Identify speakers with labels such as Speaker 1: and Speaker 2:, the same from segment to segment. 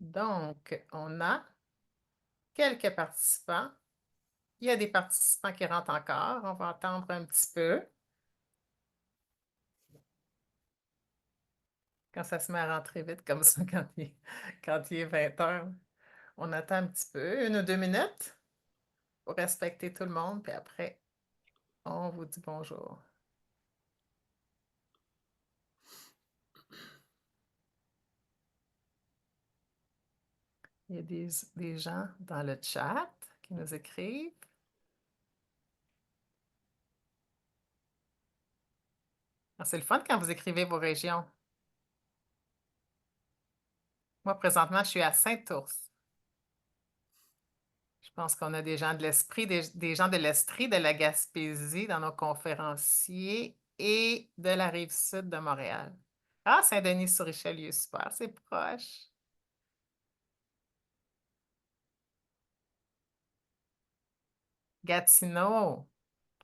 Speaker 1: Donc, on a quelques participants. Il y a des participants qui rentrent encore. On va attendre un petit peu. Quand ça se met à rentrer vite comme ça, quand il est 20 heures, on attend un petit peu, 1 ou 2 minutes, pour respecter tout le monde, puis après, on vous dit bonjour. Il y a des gens dans le chat qui nous écrivent. Ah, c'est le fun quand vous écrivez vos régions. Moi, présentement, je suis à Saint-Ours. Je pense qu'on a des gens de l'Esprit, des gens de l'Estrie, de la Gaspésie dans nos conférenciers et de la Rive-Sud de Montréal. Ah, Saint-Denis-sur-Richelieu, super, c'est proche. Gatineau,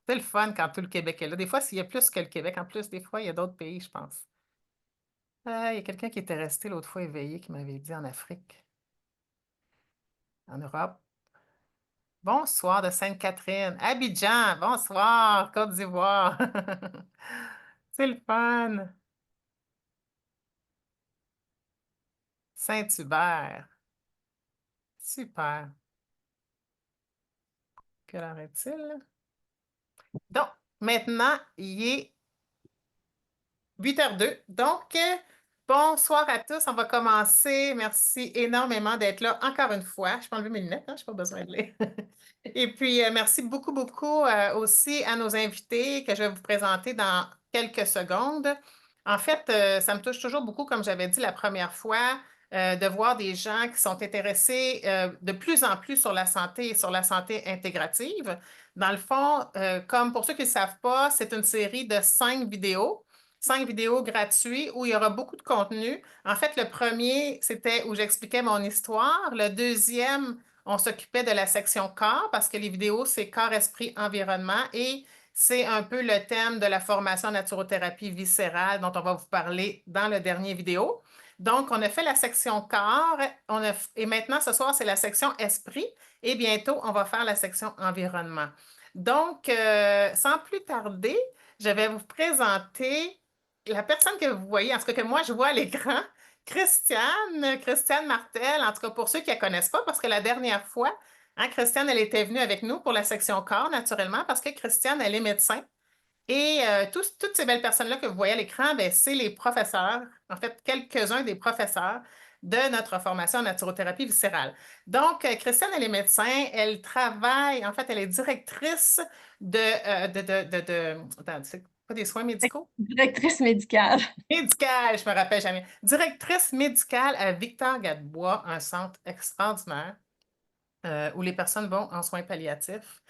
Speaker 1: c'est le fun quand tout le Québec est là. Des fois, s'il y a plus que le Québec, en plus, des fois, il y a d'autres pays, je pense. Ah, il y a quelqu'un qui était resté l'autre fois éveillé qui m'avait dit en Afrique, en Europe. Bonsoir de Sainte-Catherine. Abidjan, bonsoir, Côte d'Ivoire. C'est le fun. Saint-Hubert. Super. Quelle heure est-il? Donc, maintenant, il est 8h02. Donc, bonsoir à tous. On va commencer. Merci énormément d'être là encore une fois. Je peux enlever mes lunettes, hein? Je n'ai pas besoin de les. Et puis, merci beaucoup, beaucoup aussi à nos invités que je vais vous présenter dans quelques secondes. En fait, ça me touche toujours beaucoup, comme j'avais dit la première fois, de voir des gens qui sont intéressés de plus en plus sur la santé et sur la santé intégrative. Dans le fond, comme pour ceux qui ne savent pas, c'est une série de 5 vidéos gratuites où il y aura beaucoup de contenu. En fait, le premier, c'était où j'expliquais mon histoire. Le deuxième, on s'occupait de la section corps parce que les vidéos, c'est corps, esprit, environnement et c'est un peu le thème de la formation en naturothérapie viscérale dont on va vous parler dans le dernier vidéo. Donc, on a fait la section corps et maintenant, ce soir, c'est la section esprit et bientôt, on va faire la section environnement. Donc, sans plus tarder, je vais vous présenter la personne que vous voyez, en tout cas que moi, je vois à l'écran. Christiane Martel, en tout cas pour ceux qui ne la connaissent pas, parce que la dernière fois, hein, Christiane, elle était venue avec nous pour la section corps, naturellement, parce que Christiane, elle est médecin. Et toutes ces belles personnes-là que vous voyez à l'écran, ben, c'est les professeurs, en fait, quelques-uns des professeurs de notre formation en naturothérapie viscérale. Donc, Christiane, elle est médecin, elle travaille, en fait, elle est directrice attends, c'est pas des soins médicaux?
Speaker 2: Directrice médicale.
Speaker 1: Médicale, je me rappelle jamais. Directrice médicale à Victor-Gadebois, un centre extraordinaire où les personnes vont en soins palliatifs.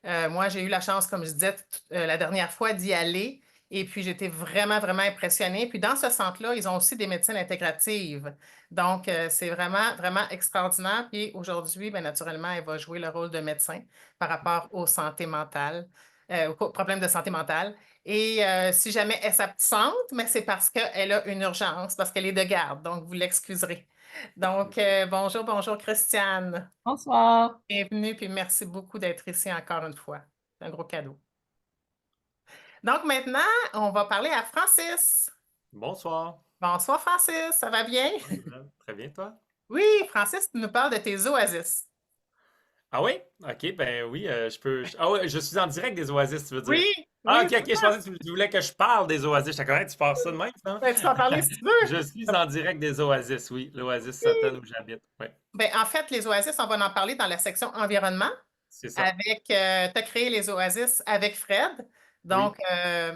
Speaker 1: Moi, j'ai eu la chance, comme je disais la dernière fois, d'y aller. Et puis, j'étais vraiment, vraiment impressionnée. Puis, dans ce centre-là, ils ont aussi des médecines intégratives. Donc, c'est vraiment, vraiment extraordinaire. Puis, aujourd'hui, bien, naturellement, elle va jouer le rôle de médecin par rapport aux santé mentale, aux problèmes de santé mentale. Et si jamais elle s'absente, mais c'est parce qu'elle a une urgence, parce qu'elle est de garde. Donc, vous l'excuserez. Donc, bonjour, bonjour, Christiane.
Speaker 2: Bonsoir.
Speaker 1: Bienvenue, puis merci beaucoup d'être ici encore une fois. C'est un gros cadeau. Donc maintenant, on va parler à Francis.
Speaker 3: Bonsoir.
Speaker 1: Bonsoir Francis, ça va bien?
Speaker 3: Très bien, toi?
Speaker 1: Oui, Francis, tu nous parles de tes oasis.
Speaker 3: Ah oui? Ok, ben oui, je peux. Ah oui, je suis en direct des Oasis, tu veux dire.
Speaker 1: Oui,
Speaker 3: Ah,
Speaker 1: oui,
Speaker 3: ok,
Speaker 1: c'est
Speaker 3: ok, je
Speaker 1: ça.
Speaker 3: pensais que tu voulais que je parle des Oasis. Je te tu pars ça de même, ça?
Speaker 1: Ben, tu peux en parler si tu veux.
Speaker 3: Je suis en direct des Oasis, oui. L'Oasis Sutton où j'habite. Oui,
Speaker 1: Ben, en fait, les oasis, on va en parler dans la section environnement.
Speaker 3: c'est ça.
Speaker 1: Avec, tu as créé les oasis avec Fred.
Speaker 3: Oui,
Speaker 1: Donc,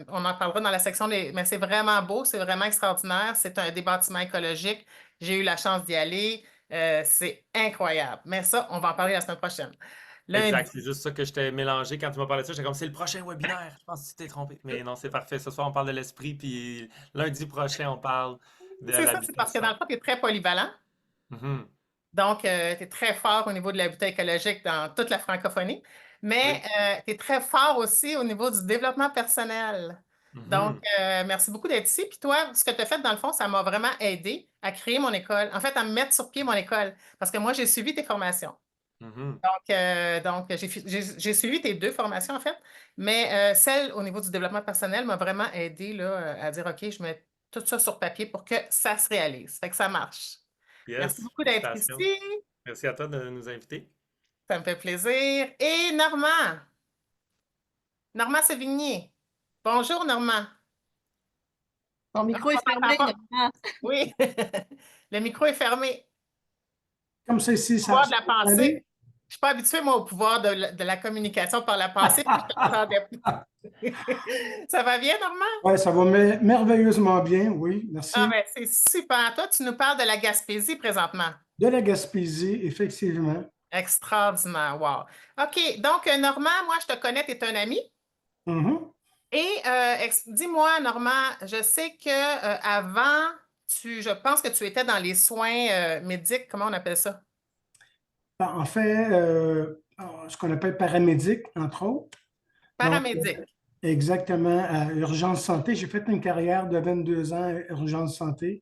Speaker 1: on en parlera dans la section des. Mais c'est vraiment beau, c'est vraiment extraordinaire. C'est des bâtiments écologiques. J'ai eu la chance d'y aller. C'est incroyable. Mais ça, on va en parler la semaine prochaine.
Speaker 3: exact.
Speaker 1: Lundi.
Speaker 3: C'est juste ça que je t'ai mélangé quand tu m'as parlé de ça. J'étais comme, c'est le prochain webinaire. Je pense que tu t'es trompé. Mais non, c'est parfait. Ce soir, on parle de l'esprit, puis lundi prochain, on parle de
Speaker 1: C'est ça, c'est parce que dans
Speaker 3: l'habitation.
Speaker 1: le fond, tu es très polyvalent.
Speaker 3: Mhm.
Speaker 1: Donc, tu es très fort au niveau de l'habitat écologique dans toute la francophonie. Mais
Speaker 3: Oui.
Speaker 1: tu es très fort aussi au niveau du développement personnel. Donc,
Speaker 3: Mhm.
Speaker 1: merci beaucoup d'être ici. Puis toi, ce que tu as fait, dans le fond, ça m'a vraiment aidé à créer mon école. En fait, à me mettre sur pied mon école. Parce que moi, j'ai suivi tes formations.
Speaker 3: Mhm.
Speaker 1: Donc j'ai suivi tes deux formations, en fait. Mais celle au niveau du développement personnel m'a vraiment aidé là, à dire, OK, je mets tout ça sur papier pour que ça se réalise. Fait que ça marche. Merci
Speaker 3: Yes,
Speaker 1: beaucoup d'être
Speaker 3: félicitations.
Speaker 1: ici.
Speaker 3: Merci à toi de nous inviter.
Speaker 1: Ça me fait plaisir. Et Normand, Normand Sévigné. Bonjour, Normand.
Speaker 2: Ton
Speaker 1: Ah,
Speaker 2: micro
Speaker 1: on
Speaker 2: est
Speaker 1: t'entend
Speaker 2: fermé,
Speaker 1: pas.
Speaker 2: Normand.
Speaker 1: Oui. Le micro est fermé.
Speaker 4: Comme ça ici,
Speaker 1: Pouvoir de
Speaker 4: ça
Speaker 1: la
Speaker 4: peut
Speaker 1: pensée.
Speaker 4: aller?
Speaker 1: Je suis pas habituée, moi, au pouvoir de la communication par la pensée, puis je t'entendais pas. Ça va bien, Normand?
Speaker 4: Oui, ça va merveilleusement bien, oui,
Speaker 1: Ah
Speaker 4: merci.
Speaker 1: ben, c'est super. Toi, tu nous parles de la Gaspésie présentement.
Speaker 4: De la Gaspésie, effectivement.
Speaker 1: Extraordinaire. Wow. OK. Donc, Normand, moi, je te connais, tu es un ami.
Speaker 4: Mhm.
Speaker 1: Et dis-moi, Normand, je sais que avant, je pense que tu étais dans les soins médics, comment on appelle ça?
Speaker 4: En fait, ce qu'on appelle paramédic, entre autres. Donc,
Speaker 1: Paramédic.
Speaker 4: exactement, à Urgence Santé. J'ai fait une carrière de 22 ans à Urgence Santé,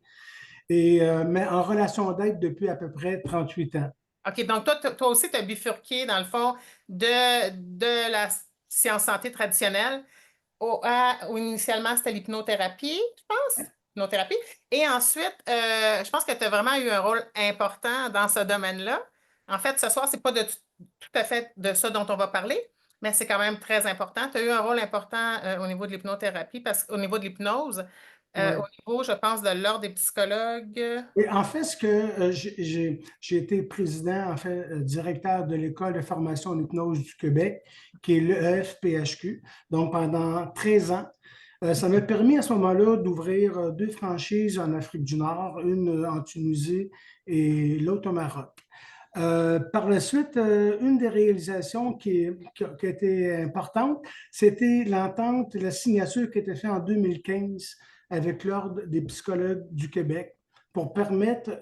Speaker 4: mais en relation d'aide depuis à peu près 38 ans.
Speaker 1: OK. Donc, toi aussi, tu as bifurqué, dans le fond, de la science santé traditionnelle où initialement, c'était l'hypnothérapie, je pense. Hypnothérapie. Et ensuite, je pense que tu as vraiment eu un rôle important dans ce domaine-là. En fait, ce soir, c'est pas tout à fait de ça dont on va parler, mais c'est quand même très important. Tu as eu un rôle important au niveau de l'hypnothérapie, au niveau de l'hypnose,
Speaker 4: Ouais.
Speaker 1: au niveau, je pense, de l'ordre des psychologues.
Speaker 4: Et en fait, j'ai été président, en fait, directeur de l'École de formation en hypnose du Québec, qui est l'EFPHQ, donc pendant 13 ans. Ça m'a permis à ce moment-là d'ouvrir deux franchises en Afrique du Nord, une en Tunisie et l'autre au Maroc. Par la suite, une des réalisations qui a été importante, c'était l'entente, la signature qui a été faite en 2015 avec l'Ordre des psychologues du Québec pour permettre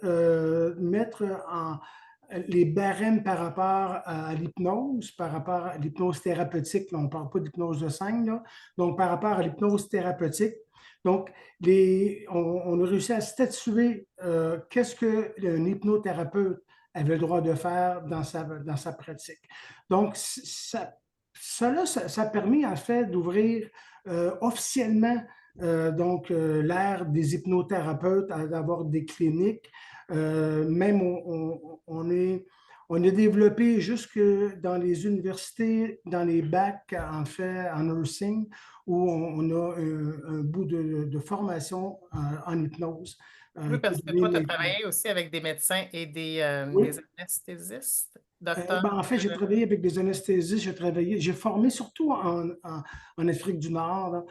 Speaker 4: mettre en les barèmes par rapport à l'hypnose, par rapport à l'hypnose thérapeutique. Là, on ne parle pas d'hypnose de scène, là. Donc, par rapport à l'hypnose thérapeutique. Donc, on a réussi à statuer qu'est-ce qu'un hypnothérapeute avait le droit de faire dans sa pratique. Donc, ça a permis en fait d'ouvrir officiellement l'ère des hypnothérapeutes, d'avoir des cliniques. Même on est développé jusque dans les universités, dans les bacs en fait en nursing, où on a un bout de formation en hypnose
Speaker 1: Oui,
Speaker 4: qui est
Speaker 1: parce que
Speaker 4: donné
Speaker 1: toi, tu as
Speaker 4: maintenant.
Speaker 1: travaillé aussi avec des médecins et
Speaker 4: Oui.
Speaker 1: des anesthésistes, docteurs.
Speaker 4: En fait, j'ai travaillé avec des anesthésistes, j'ai formé surtout en Afrique du Nord, là.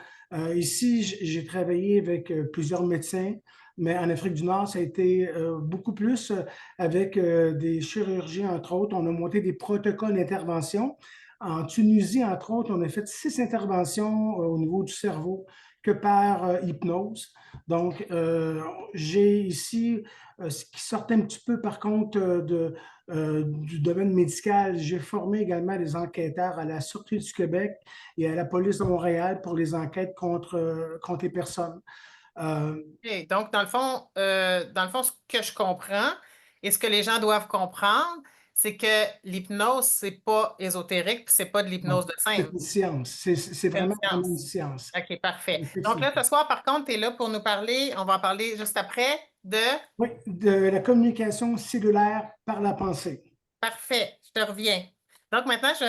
Speaker 4: Ici, j'ai travaillé avec plusieurs médecins, mais en Afrique du Nord, ça a été beaucoup plus avec des chirurgiens, entre autres. On a monté des protocoles d'intervention. En Tunisie, entre autres, on a fait 6 interventions au niveau du cerveau que par hypnose. Donc, j'ai ici, ce qui sortait un petit peu par contre du domaine médical. J'ai formé également des enquêteurs à la Sûreté du Québec et à la Police de Montréal pour les enquêtes contre les personnes.
Speaker 1: OK. Donc, dans le fond, ce que je comprends et ce que les gens doivent comprendre, c'est que l'hypnose, c'est pas ésotérique, puis c'est pas de l'hypnose
Speaker 4: Donc,
Speaker 1: de
Speaker 4: c'est
Speaker 1: scène.
Speaker 4: une science. C'est
Speaker 1: C'est une
Speaker 4: vraiment une
Speaker 1: science.
Speaker 4: science.
Speaker 1: OK, parfait. Donc là,
Speaker 4: Effectivement.
Speaker 1: ce soir, par contre, tu es là pour nous parler, on va en parler juste après, de
Speaker 4: Oui, de la communication cellulaire par la pensée.
Speaker 1: parfait, je te reviens. Donc maintenant, je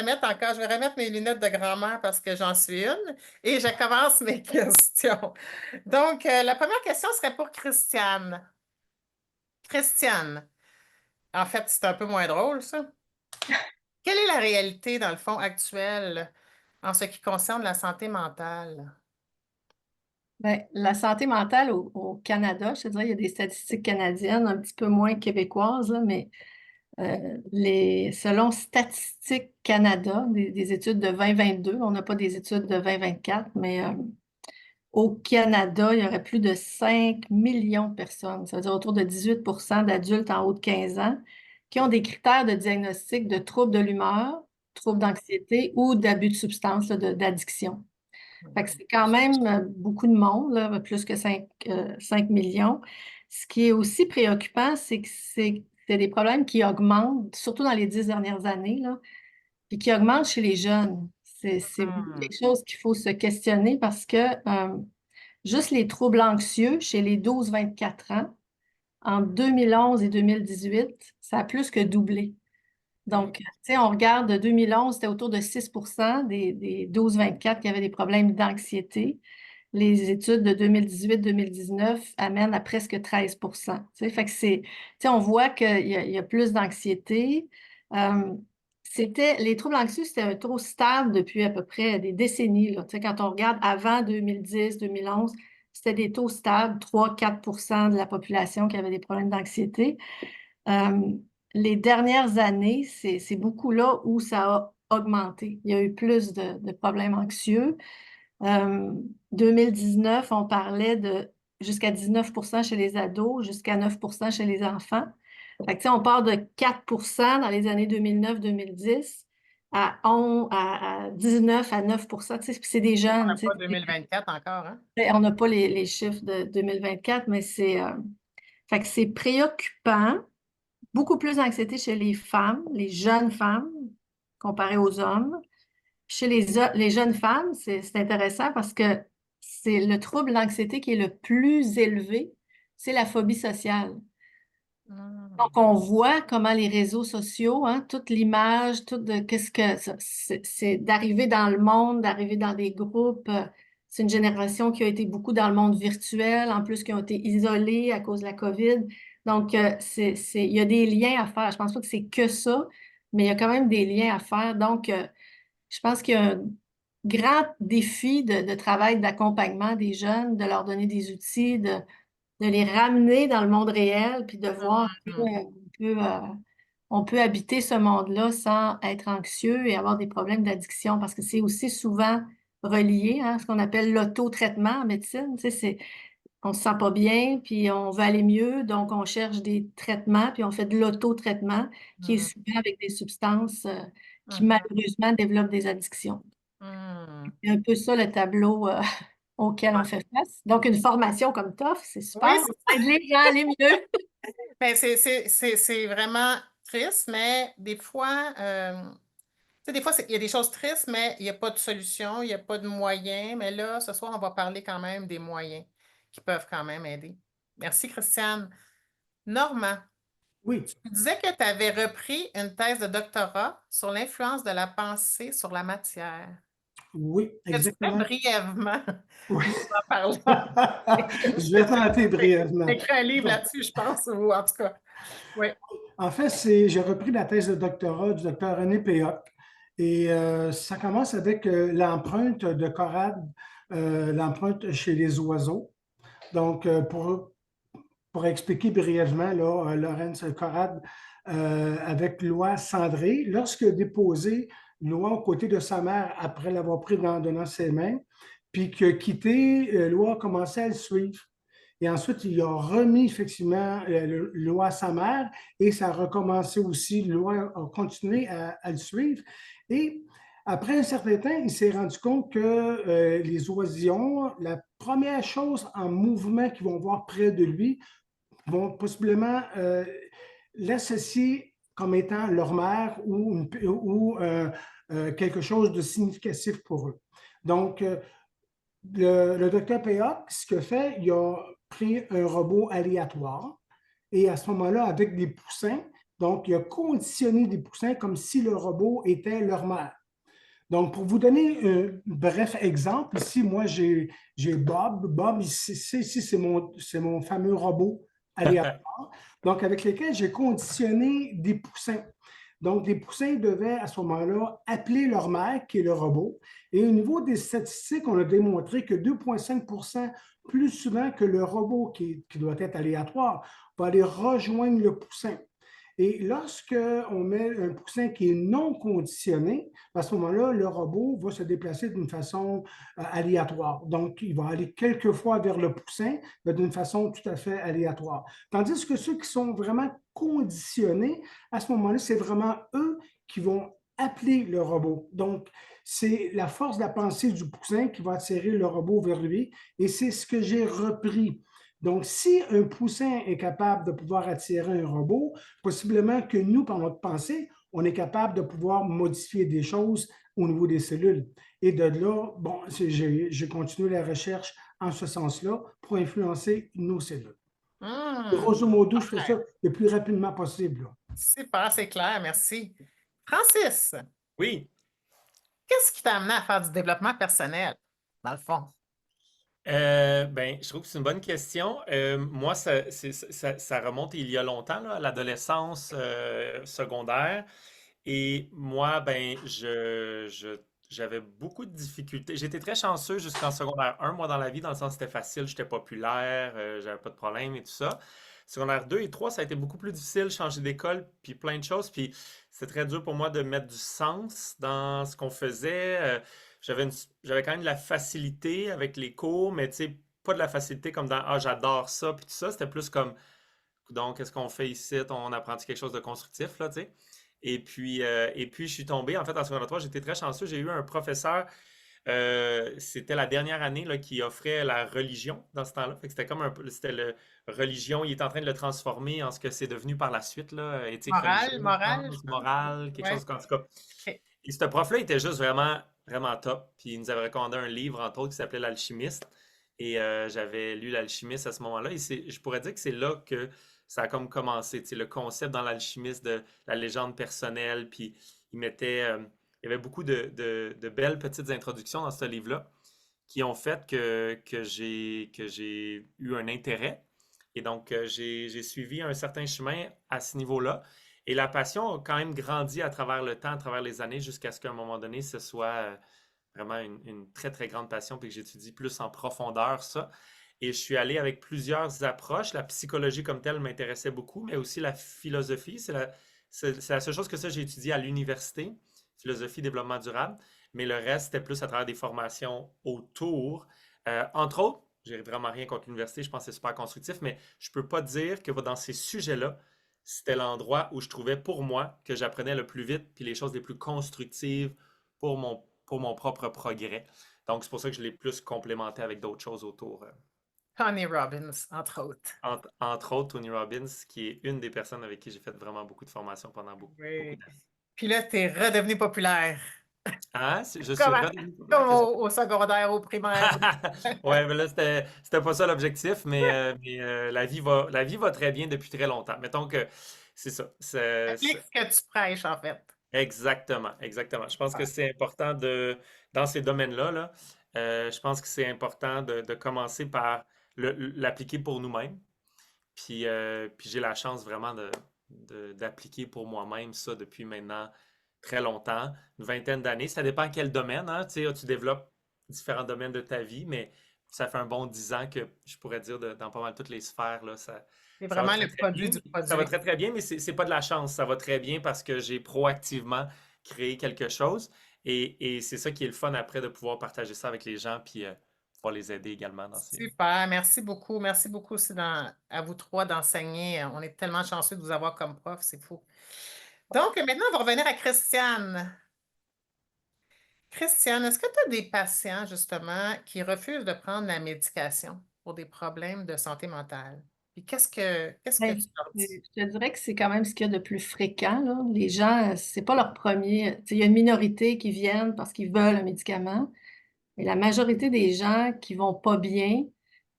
Speaker 1: vais remettre mes lunettes de grand-mère parce que j'en suis une et je commence mes questions. Donc, la première question serait pour Christiane. Christiane, en fait, c'est un peu moins drôle, ça. Quelle est la réalité, dans le fond, actuelle en ce qui concerne la santé mentale?
Speaker 2: Ben, la santé mentale au Canada, je te dirais, il y a des statistiques canadiennes, un petit peu moins québécoises, là, mais selon Statistique Canada, des études de 2022, on n'a pas des études de 2024, mais au Canada, il y aurait plus de 5 millions de personnes, ça veut dire autour de 18 d'adultes en haut de 15 ans, qui ont des critères de diagnostic de troubles de l'humeur, troubles d'anxiété ou d'abus de substances, là, d'addiction. Fait que c'est quand même beaucoup de monde, là, plus que 5 millions. Ce qui est aussi préoccupant, c'est que c'est des problèmes qui augmentent, surtout dans les 10 dernières années, là, puis qui augmentent chez les jeunes. C'est vraiment
Speaker 1: Hmm.
Speaker 2: quelque chose qu'il faut se questionner parce que juste les troubles anxieux chez les 12-24 ans, en 2011 et 2018, ça a plus que doublé. Donc, tu sais, on regarde de 2011, c'était autour de 6 des 12-24 qui avaient des problèmes d'anxiété. Les études de 2018-2019 amènent à presque 13 tu sais, fait que c'est, tu sais, on voit qu'il y a plus d'anxiété. Euh, les troubles anxieux, c'était un taux stable depuis à peu près des décennies, là. Tu sais, quand on regarde avant 2010-2011, c'était des taux stables, 3-4 de la population qui avait des problèmes d'anxiété. Euh, les dernières années, c'est beaucoup là où ça a augmenté. Il y a eu plus de problèmes anxieux. 2019, on parlait de jusqu'à 19 chez les ados, jusqu'à 9 chez les enfants. Fait que, tu sais, on part de 4 dans les années 2009-2010 à 19 à 9 tu sais, puis c'est des
Speaker 1: On
Speaker 2: jeunes.
Speaker 1: n'a
Speaker 2: Tu sais,
Speaker 1: pas 2024 encore, hein?
Speaker 2: on n'a pas les chiffres de 2024, mais fait que c'est préoccupant. Beaucoup plus d'anxiété chez les femmes, les jeunes femmes, comparé aux hommes. Chez les jeunes femmes, c'est intéressant parce que c'est le trouble d'anxiété qui est le plus élevé, c'est la phobie sociale.
Speaker 1: Hmm.
Speaker 2: Donc, on voit comment les réseaux sociaux, hein, toute l'image, tout de qu'est-ce que c'est d'arriver dans le monde, d'arriver dans des groupes. C'est une génération qui a été beaucoup dans le monde virtuel, en plus qui ont été isolés à cause de la COVID. Donc, il y a des liens à faire. Je pense pas que c'est que ça, mais il y a quand même des liens à faire. Donc, je pense qu'il y a un grand défi de travail d'accompagnement des jeunes, de leur donner des outils, de les ramener dans le monde réel, puis de voir
Speaker 1: Hmm.
Speaker 2: on peut habiter ce monde-là sans être anxieux et avoir des problèmes d'addiction, parce que c'est aussi souvent relié, hein, ce qu'on appelle l'auto-traitement en médecine. Tu sais, on se sent pas bien, puis on veut aller mieux, donc on cherche des traitements, puis on fait de l'auto-traitement, qui est
Speaker 1: Hmm.
Speaker 2: souvent avec des substances qui
Speaker 1: Mhm.
Speaker 2: malheureusement développent des addictions.
Speaker 1: Hmm.
Speaker 2: C'est un peu ça le tableau auquel on fait face. Donc, une formation comme TOEFF, c'est
Speaker 1: Oui,
Speaker 2: super. Ça aide les gens à aller mieux.
Speaker 1: ben, c'est vraiment triste, mais des fois, tu sais, des fois, il y a des choses tristes, mais il n'y a pas de solution, il n'y a pas de moyens. Mais là, ce soir, on va parler quand même des moyens qui peuvent quand même aider. Merci, Christiane. Normand,
Speaker 4: Oui,
Speaker 1: tu disais que tu avais repris une thèse de doctorat sur l'influence de la pensée sur la matière.
Speaker 4: oui,
Speaker 1: Est-ce que tu peux
Speaker 4: exactement.
Speaker 1: brièvement
Speaker 4: Oui.
Speaker 1: nous en parler?
Speaker 4: Je vais tenter brièvement.
Speaker 1: J'ai écrit un livre
Speaker 4: Bon.
Speaker 1: là-dessus, je pense, ou en tout cas. Oui.
Speaker 4: En fait, j'ai repris la thèse de doctorat du docteur René Péoc. Et ça commence avec l'empreinte de Corrad, l'empreinte chez les oiseaux. Donc, pour expliquer brièvement, là, Laurence Corrad, avec Loi Cendré, lorsque déposé Loi aux côtés de sa mère après l'avoir pris dans ses mains, puis que quitté, Loi a commencé à le suivre. Et ensuite, il a remis effectivement Loi à sa mère et ça a recommencé aussi. Loi a continué à le suivre. Et après un certain temps, il s'est rendu compte que les oisillons, la première chose en mouvement qu'ils vont voir près de lui, vont possiblement l'associer comme étant leur mère ou quelque chose de significatif pour eux. Donc, le docteur Péoc, ce qu'il a fait, il a pris un robot aléatoire et à ce moment-là, avec des poussins, donc il a conditionné des poussins comme si le robot était leur mère. Donc, pour vous donner un bref exemple, ici, moi, j'ai Bob. Bob, ici, c'est mon fameux robot aléatoire, donc avec lequel j'ai conditionné des poussins. Donc, les poussins devaient à ce moment-là appeler leur mère, qui est le robot. Et au niveau des statistiques, on a démontré que 2,5 plus souvent que le robot, qui doit être aléatoire, va aller rejoindre le poussin. Et lorsqu'on met un poussin qui est non conditionné, à ce moment-là, le robot va se déplacer d'une façon aléatoire. Donc, il va aller quelquefois vers le poussin, mais d'une façon tout à fait aléatoire. Tandis que ceux qui sont vraiment conditionnés, à ce moment-là, c'est vraiment eux qui vont appeler le robot. Donc, c'est la force de la pensée du poussin qui va attirer le robot vers lui et c'est ce que j'ai repris. Donc, si un poussin est capable de pouvoir attirer un robot, possiblement que nous, par notre pensée, on est capable de pouvoir modifier des choses au niveau des cellules. Et de là, bon, j'ai continué la recherche en ce sens-là pour influencer nos cellules. Grosso modo, je fais ça le plus rapidement possible, là.
Speaker 1: Super, c'est clair, merci. Francis,
Speaker 3: Oui.
Speaker 1: qu'est-ce qui t'a amené à faire du développement personnel, dans le fond?
Speaker 3: Ben, je trouve que c'est une bonne question. Moi, ça remonte il y a longtemps, là, à l'adolescence secondaire. Et moi, ben, j'avais beaucoup de difficultés. J'étais très chanceux jusqu'en secondaire 1, moi, dans la vie, dans le sens que c'était facile, j'étais populaire, j'avais pas de problème et tout ça. Secondaire 2 et 3, ça a été beaucoup plus difficile, changer d'école, puis plein de choses. Puis c'était très dur pour moi de mettre du sens dans ce qu'on faisait. J'avais quand même de la facilité avec les cours, mais tu sais, pas de la facilité comme dans Ah, j'adore ça, puis tout ça. C'était plus comme donc, qu'est-ce qu'on fait ici? On apprend quelque chose de constructif, là, tu sais. Et puis, je suis tombé, en fait, en secondaire 3, j'étais très chanceux. J'ai eu un professeur, c'était la dernière année là, qui offrait la religion dans ce temps-là. Fait que c'était comme un peu, c'était le religion, il est en train de le transformer en ce que c'est devenu par la suite, là, éthique religieuse,
Speaker 1: Morale,
Speaker 3: je
Speaker 1: je
Speaker 3: pense,
Speaker 1: pense.
Speaker 3: morale, quelque
Speaker 1: Ouais.
Speaker 3: chose en tout cas.
Speaker 1: OK.
Speaker 3: Et ce prof-là était juste vraiment, vraiment top. Puis il nous avait recommandé un livre, entre autres, qui s'appelait L'Alchimiste. Et j'avais lu L'Alchimiste à ce moment-là. Et je pourrais dire que c'est là que ça a comme commencé. Tu sais, le concept dans L'Alchimiste de la légende personnelle. Puis il mettait, il y avait beaucoup de belles petites introductions dans ce livre-là qui ont fait que j'ai eu un intérêt. Et donc, j'ai suivi un certain chemin à ce niveau-là. Et la passion a quand même grandi à travers le temps, à travers les années, jusqu'à ce qu'à un moment donné, ce soit vraiment une très, très grande passion, puis que j'étudie plus en profondeur ça. Et je suis allé avec plusieurs approches. La psychologie comme telle m'intéressait beaucoup, mais aussi la philosophie. C'est la seule chose que ça j'ai étudié à l'université, philosophie, développement durable. Mais le reste, c'était plus à travers des formations autour. Entre autres, j'ai vraiment rien contre l'université, je pense que c'est super constructif, mais je peux pas dire que dans ces sujets-là, c'était l'endroit où je trouvais pour moi que j'apprenais le plus vite, puis les choses les plus constructives pour mon propre progrès. Donc, c'est pour ça que je l'ai plus complémenté avec d'autres choses autour.
Speaker 1: Tony Robbins, entre autres.
Speaker 3: Entre autres, Tony Robbins, qui est une des personnes avec qui j'ai fait vraiment beaucoup de formations pendant beaucoup
Speaker 1: Oui.
Speaker 3: d'années.
Speaker 1: Puis là, t'es redevenu populaire.
Speaker 3: Ah, je suis
Speaker 1: Comme,
Speaker 3: redevenu populaire,
Speaker 1: comme au secondaire, au primaire.
Speaker 3: Ouais, mais là, c'était pas ça l'objectif, mais la vie va très bien depuis très longtemps. Mettons que c'est ça.
Speaker 1: Applique ce que tu prêches, en fait.
Speaker 3: Exactement, exactement. Je pense que c'est important dans ces domaines-là, là, je pense que c'est important de commencer par l'appliquer pour nous-mêmes. Puis j'ai la chance vraiment d'appliquer pour moi-même ça depuis maintenant très longtemps, une vingtaine d'années. Ça dépend quel domaine, hein. Tu sais, tu développes différents domaines de ta vie, mais ça fait un bon 10 ans que je pourrais dire dans pas mal toutes les sphères, là,
Speaker 1: C'est
Speaker 3: ça va
Speaker 1: vraiment
Speaker 3: très,
Speaker 1: le
Speaker 3: très
Speaker 1: produit
Speaker 3: bien.
Speaker 1: du
Speaker 3: Ça va
Speaker 1: produit.
Speaker 3: très, très bien, mais c'est pas de la chance. Ça va très bien parce que j'ai proactivement créé quelque chose. Et c'est ça qui est le fun après de pouvoir partager ça avec les gens puis pouvoir les aider également dans ces.
Speaker 1: Super, merci beaucoup. Merci beaucoup aussi à vous trois d'enseigner. On est tellement chanceux de vous avoir comme prof, c'est fou. Donc, maintenant, on va revenir à Christiane. Christiane, est-ce que tu as des patients, justement, qui refusent de prendre la médication pour des problèmes de santé mentale? Puis qu'est-ce que
Speaker 2: Ben,
Speaker 1: tu leur dis?
Speaker 2: je te dirais que c'est quand même ce qu'il y a de plus fréquent, là. Les gens, c'est pas leur premier. Tu sais, il y a une minorité qui viennent parce qu'ils veulent un médicament, mais la majorité des gens qui vont pas bien,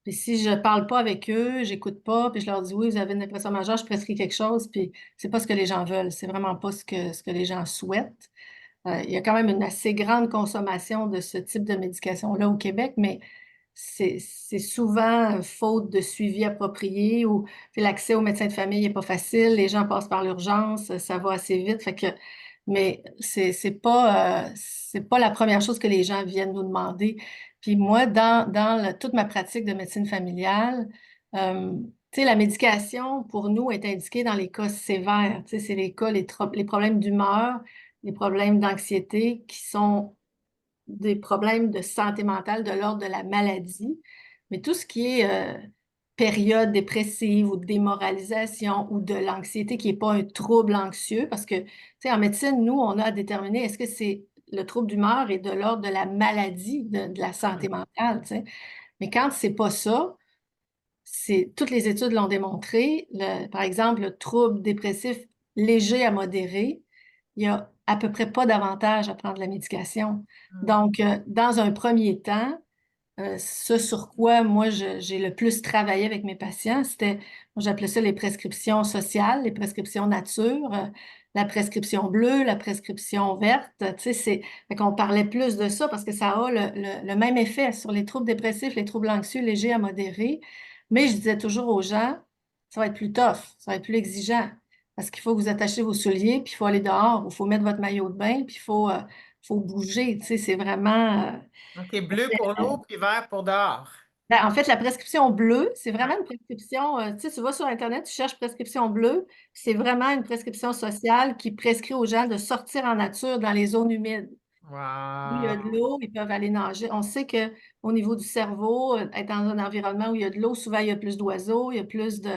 Speaker 2: puis si je parle pas avec eux, j'écoute pas, puis je leur dis oui, vous avez une dépression majeure, je prescris quelque chose, puis c'est pas ce que les gens veulent, c'est vraiment pas ce que les gens souhaitent. Il y a quand même une assez grande consommation de ce type de médication-là au Québec, mais c'est souvent faute de suivi approprié ou l'accès au médecin de famille n'est pas facile, les gens passent par l'urgence, ça va assez vite. Mais c'est pas la première chose que les gens viennent nous demander. Puis moi, dans toute ma pratique de médecine familiale, euh, tu sais, la médication pour nous est indiquée dans les cas sévères. Tu sais, c'est les cas, les problèmes d'humeur, les problèmes d'anxiété qui sont des problèmes de santé mentale de l'ordre de la maladie. Mais tout ce qui est période dépressive ou de démoralisation ou de l'anxiété qui n'est pas un trouble anxieux, parce que, tu sais, en médecine, nous, on a à déterminer est-ce que c'est le trouble d'humeur est de l'ordre de la maladie, de la santé mentale, tu sais. Mais quand c'est pas ça, toutes les études l'ont démontré. Par exemple, le trouble dépressif léger à modéré, il n'y a à peu près pas d'avantage à prendre la médication. Donc, dans un premier temps, ce sur quoi moi j'ai le plus travaillé avec mes patients, moi j'appelais ça les prescriptions sociales, les prescriptions nature, la prescription bleue, la prescription verte. Tu sais, fait qu'on parlait plus de ça parce que ça a le même effet sur les troubles dépressifs, les troubles anxieux légers à modérés. Mais je disais toujours aux gens, ça va être plus tough, ça va être plus exigeant parce qu'il faut que vous attachiez vos souliers, puis il faut aller dehors, il faut mettre votre maillot de bain, puis il faut bouger. Tu sais, c'est vraiment.
Speaker 1: OK, bleu pour l'eau, puis vert pour dehors.
Speaker 2: Ben, en fait, la prescription bleue, c'est
Speaker 1: Ouais.
Speaker 2: vraiment une prescription, tu sais, tu vas sur Internet, tu cherches prescription bleue, c'est vraiment une prescription sociale qui prescrit aux gens de sortir en nature dans les zones humides. Où il y a de
Speaker 1: Wow.
Speaker 2: l'eau, ils peuvent aller nager. On sait qu'au niveau du cerveau, être dans un environnement où il y a de l'eau, souvent il y a plus d'oiseaux, il y a plus de.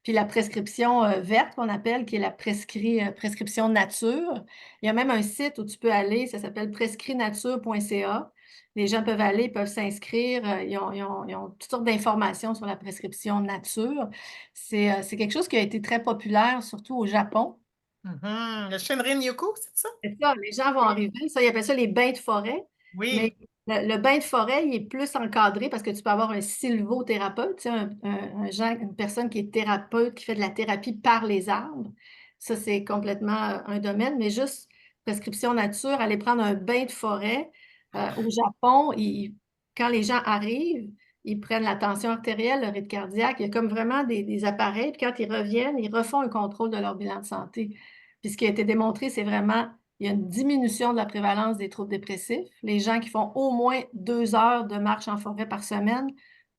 Speaker 2: Puis la prescription verte qu'on appelle, qui est la prescription nature. Il y a même un site où tu peux aller, ça s'appelle prescrinature.ca. Les gens peuvent aller, ils peuvent s'inscrire. Ils ont toutes sortes d'informations sur la prescription nature. C'est quelque chose qui a été très populaire, surtout au Japon.
Speaker 1: Le Shinrin-yoku, c'est ça?
Speaker 2: C'est ça, les gens vont arriver, ça, ils appellent ça les bains de forêt, mais
Speaker 1: Oui.
Speaker 2: le bain de forêt, il est plus encadré parce que tu peux avoir un sylvothérapeute, tu sais, une personne qui est thérapeute, qui fait de la thérapie par les arbres. Ça, c'est complètement un domaine, mais juste prescription nature, aller prendre un bain de forêt. Au Japon, quand les gens arrivent, ils prennent la tension artérielle, le rythme cardiaque, il y a comme vraiment des appareils, puis quand ils reviennent, ils refont un contrôle de leur bilan de santé. Puis ce qui a été démontré, c'est vraiment il y a une diminution de la prévalence des troubles dépressifs. Les gens qui font au moins 2 heures de marche en forêt par semaine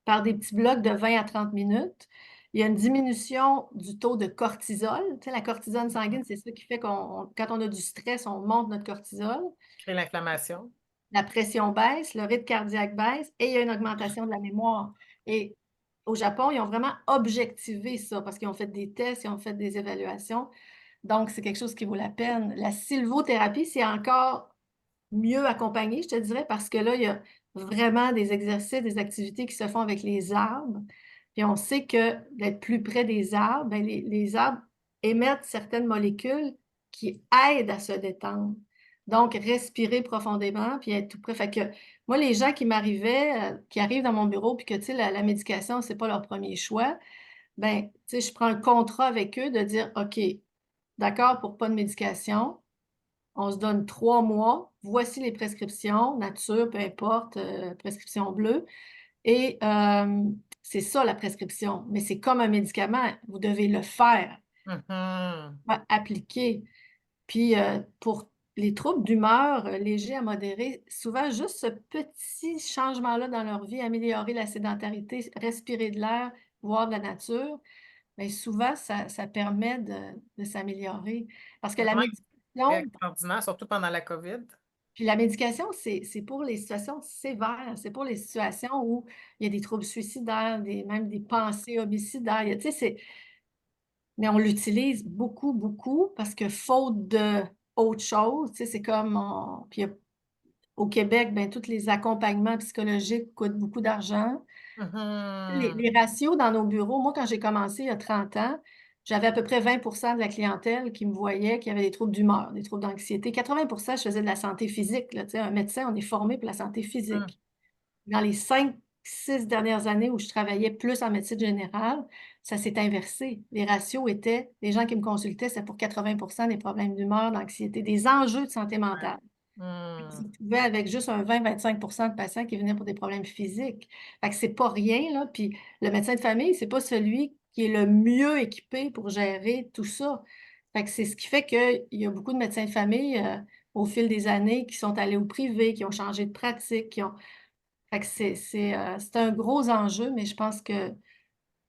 Speaker 2: par des petits blocs de 20 à 30 minutes. Il y a une diminution du taux de cortisol. Tu sais, la cortisone sanguine, c'est ça qui fait quand on a du stress, on monte notre cortisol.
Speaker 1: Crée l'inflammation.
Speaker 2: La pression baisse, le rythme cardiaque baisse et il y a une augmentation de la mémoire. Et au Japon, ils ont vraiment objectivé ça parce qu'ils ont fait des tests, ils ont fait des évaluations. Donc, c'est quelque chose qui vaut la peine. La sylvothérapie, c'est encore mieux accompagné, je te dirais, parce que là, il y a vraiment des exercices, des activités qui se font avec les arbres. Puis on sait que d'être plus près des arbres, ben, les arbres émettent certaines molécules qui aident à se détendre. Donc, respirer profondément, puis être tout près. Fait que moi, les gens qui m'arrivaient, qui arrivent dans mon bureau, puis que, tu sais, la médication, c'est pas leur premier choix, ben, tu sais, je prends un contrat avec eux de dire, OK, d'accord pour pas de médication. On se donne 3 mois. Voici les prescriptions, nature, peu importe, prescription bleue. Et c'est ça la prescription. Mais c'est comme un médicament. Vous devez le faire,
Speaker 1: Mhm.
Speaker 2: appliquer. Puis pour les troubles d'humeur légers à modérés, souvent juste ce petit changement-là dans leur vie, améliorer la sédentarité, respirer de l'air, voir de la nature, bien, souvent ça permet de s'améliorer. Parce que
Speaker 1: C'est
Speaker 2: la
Speaker 1: vraiment
Speaker 2: médication,
Speaker 1: extraordinaire, surtout pendant la COVID.
Speaker 2: puis la médication, c'est pour les situations sévères, c'est pour les situations où il y a des troubles suicidaires, même des pensées homicidaires. Tu sais, mais on l'utilise beaucoup, beaucoup parce que faute de autre chose, tu sais, c'est comme puis au Québec, ben, tous les accompagnements psychologiques coûtent beaucoup d'argent. Les
Speaker 1: Mhm.
Speaker 2: ratios dans nos bureaux, moi, quand j'ai commencé il y a 30 ans, j'avais à peu près 20 de la clientèle qui me voyait, qui avait des troubles d'humeur, des troubles d'anxiété. 80 je faisais de la santé physique. Là, tu sais, un médecin, on est formé pour la santé
Speaker 1: Mhm.
Speaker 2: physique. Dans les 5, 6 dernières années où je travaillais plus en médecine générale, ça s'est inversé. Les ratios étaient, les gens qui me consultaient, c'est pour 80 des problèmes d'humeur, d'anxiété, des enjeux de santé mentale. Ils se
Speaker 1: Mhm.
Speaker 2: trouvaient avec juste un 20-25 de patients qui venaient pour des problèmes physiques. Fait que c'est pas rien, là. Puis le médecin de famille, c'est pas celui qui est le mieux équipé pour gérer tout ça. Fait que c'est ce qui fait qu'il y a beaucoup de médecins de famille, au fil des années, qui sont allés au privé, qui ont changé de pratique, qui ont. Fait que c'est un gros enjeu, mais je pense que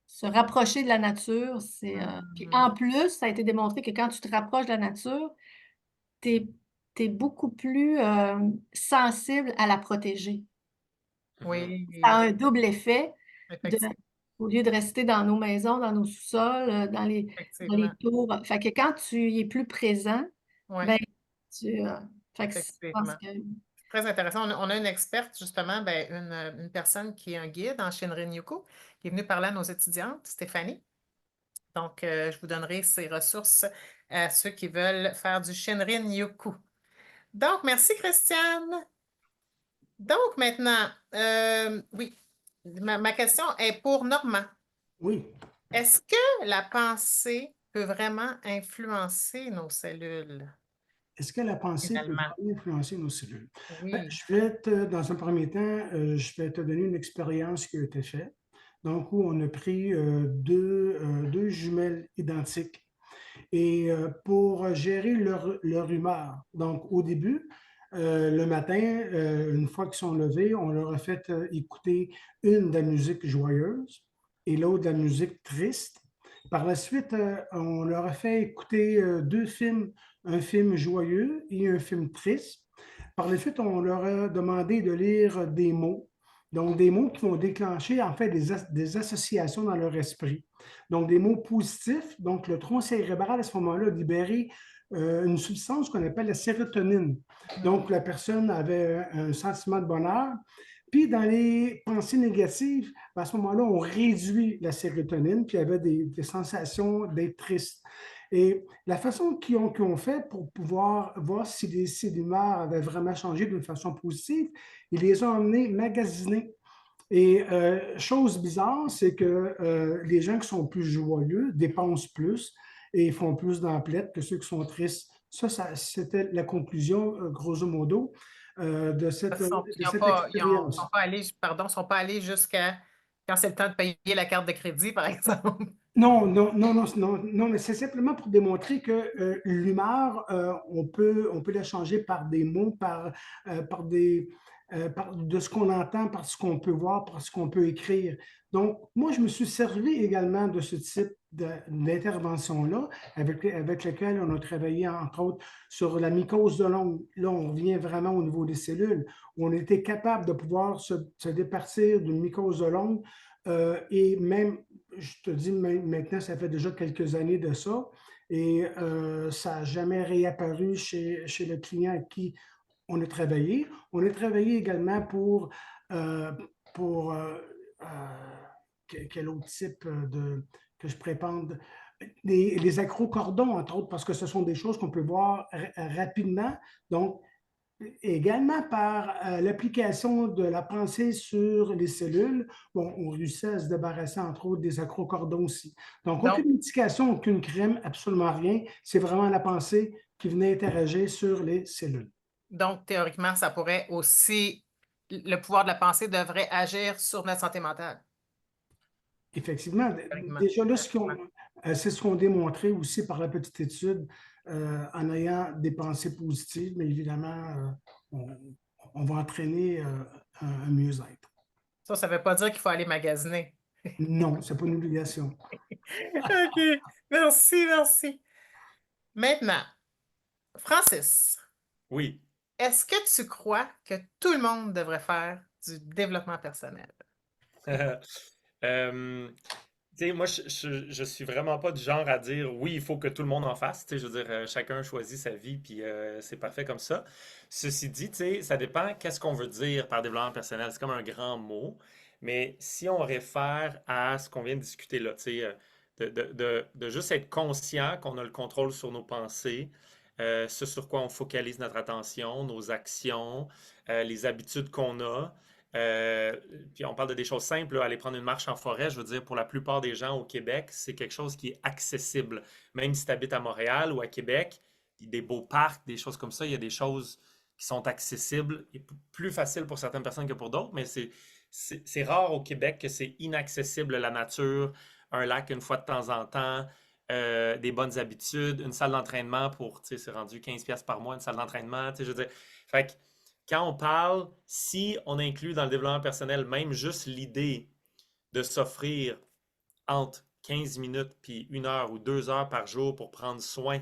Speaker 2: se rapprocher de la nature, c'est. Puis
Speaker 1: Mhm.
Speaker 2: en plus, ça a été démontré que quand tu te rapproches de la nature, tu es beaucoup plus sensible à la protéger. Ça
Speaker 1: Oui,
Speaker 2: a un double effet de
Speaker 1: effectivement.
Speaker 2: au lieu de rester dans nos maisons, dans nos sous-sols, dans les
Speaker 1: Effectivement.
Speaker 2: tours. Fait que quand tu y es plus présent,
Speaker 1: Oui,
Speaker 2: ben, fait que je pense
Speaker 1: effectivement.
Speaker 2: que
Speaker 1: Très intéressant. On a une experte, justement, ben, une personne qui est un guide en Shinrin-yoku, qui est venue parler à nos étudiantes, Stéphanie. Donc, je vous donnerai ses ressources à ceux qui veulent faire du Shinrin-yoku. Donc, merci, Christiane. Donc, maintenant, oui, ma question est pour Normand.
Speaker 4: Oui.
Speaker 1: Est-ce que la pensée peut vraiment influencer nos cellules,
Speaker 4: Est-ce que la pensée peut
Speaker 1: finalement?
Speaker 4: vraiment influencer nos cellules?
Speaker 1: Oui.
Speaker 4: Je vais dans un premier temps, je vais te donner une expérience qui a été faite. Donc, où on a pris deux jumelles identiques et pour gérer leur humeur. Donc, au début, le matin, une fois qu'ils sont levés, on leur a fait écouter une de la musique joyeuse et l'autre de la musique triste. Par la suite, on leur a fait écouter deux films, un film joyeux et un film triste. Par la suite, on leur a demandé de lire des mots, donc des mots qui vont déclencher en fait des associations dans leur esprit. Donc des mots positifs, donc le tronc cérébral à ce moment-là a libéré une substance qu'on appelle la sérotonine. Donc la personne avait un sentiment de bonheur. Puis dans les pensées négatives, à ce moment-là, on réduit la sérotonine, puis il y avait des sensations d'être triste. Et la façon qu'ils ont fait pour pouvoir voir si l'humeur avait vraiment changé d'une façon positive, ils les ont emmenés magasiner. Et chose bizarre, c'est que les gens qui sont plus joyeux dépensent plus et font plus d'emplettes que ceux qui sont tristes. C'était la conclusion, grosso modo, de cette,
Speaker 1: Parce qu'ils
Speaker 4: de
Speaker 1: n'ont
Speaker 4: cette
Speaker 1: pas, sont
Speaker 4: expérience.
Speaker 1: pas allés, pardon, sont pas allés jusqu'à quand c'est le temps de payer la carte de crédit, par exemple.
Speaker 4: Non, non, non, non, non, non, mais c'est simplement pour démontrer que l'humeur, on peut la changer par des mots, de ce qu'on entend, par ce qu'on peut voir, par ce qu'on peut écrire. Donc, moi, je me suis servi également de ce type d'intervention-là, avec lequel on a travaillé, entre autres, sur la mycose de l'ongle. Là, on revient vraiment au niveau des cellules, où on était capable de pouvoir se départir d'une mycose de l'ongle et même je te dis maintenant, ça fait déjà quelques années de ça et ça n'a jamais réapparu chez le client avec qui on a travaillé. On a travaillé également euh, pour quel autre type que je prépande? Les accrocordons, entre autres, parce que ce sont des choses qu'on peut voir rapidement. Donc, également par l'application de la pensée sur les cellules, bon, on réussit à se débarrasser, entre autres, des acrocordons aussi. Donc,
Speaker 1: Donc,
Speaker 4: aucune médication, aucune crème, absolument rien. C'est vraiment la pensée qui venait interagir sur les cellules.
Speaker 1: donc, théoriquement, ça pourrait aussi, le pouvoir de la pensée devrait agir sur notre santé mentale.
Speaker 4: Effectivement,
Speaker 1: Théoriquement.
Speaker 4: déjà là,
Speaker 1: Théoriquement.
Speaker 4: c'est ce qu'on a démontré aussi par la petite étude en ayant des pensées positives, mais évidemment, on va entraîner un mieux-être.
Speaker 1: Ça ne veut pas dire qu'il faut aller magasiner.
Speaker 4: Non, ce n'est pas une obligation.
Speaker 1: OK. Merci, merci. Maintenant, Francis,
Speaker 3: Oui.
Speaker 1: est-ce que tu crois que tout le monde devrait faire du développement personnel?
Speaker 3: Euh, Tu sais, moi, je suis vraiment pas du genre à dire oui, il faut que tout le monde en fasse. Tu sais, je veux dire, chacun choisit sa vie, puis c'est parfait comme ça. Ceci dit, tu sais, ça dépend qu'est-ce qu'on veut dire par développement personnel. C'est comme un grand mot. Mais si on réfère à ce qu'on vient de discuter là, tu sais, de juste être conscient qu'on a le contrôle sur nos pensées, ce sur quoi on focalise notre attention, nos actions, les habitudes qu'on a. Euh, Puis on parle de des choses simples, là, aller prendre une marche en forêt, je veux dire, pour la plupart des gens au Québec, c'est quelque chose qui est accessible. Même si tu habites à Montréal ou à Québec, des beaux parcs, des choses comme ça, il y a des choses qui sont accessibles et plus faciles pour certaines personnes que pour d'autres, mais c'est rare au Québec que c'est inaccessible la nature, un lac une fois de temps en temps, des bonnes habitudes, une salle d'entraînement pour, tu sais, c'est rendu 15$ par mois, une salle d'entraînement, tu sais, je veux dire. Fait que quand on parle, si on inclut dans le développement personnel même juste l'idée de s'offrir entre 15 minutes puis 1 heure ou 2 heures par jour pour prendre soin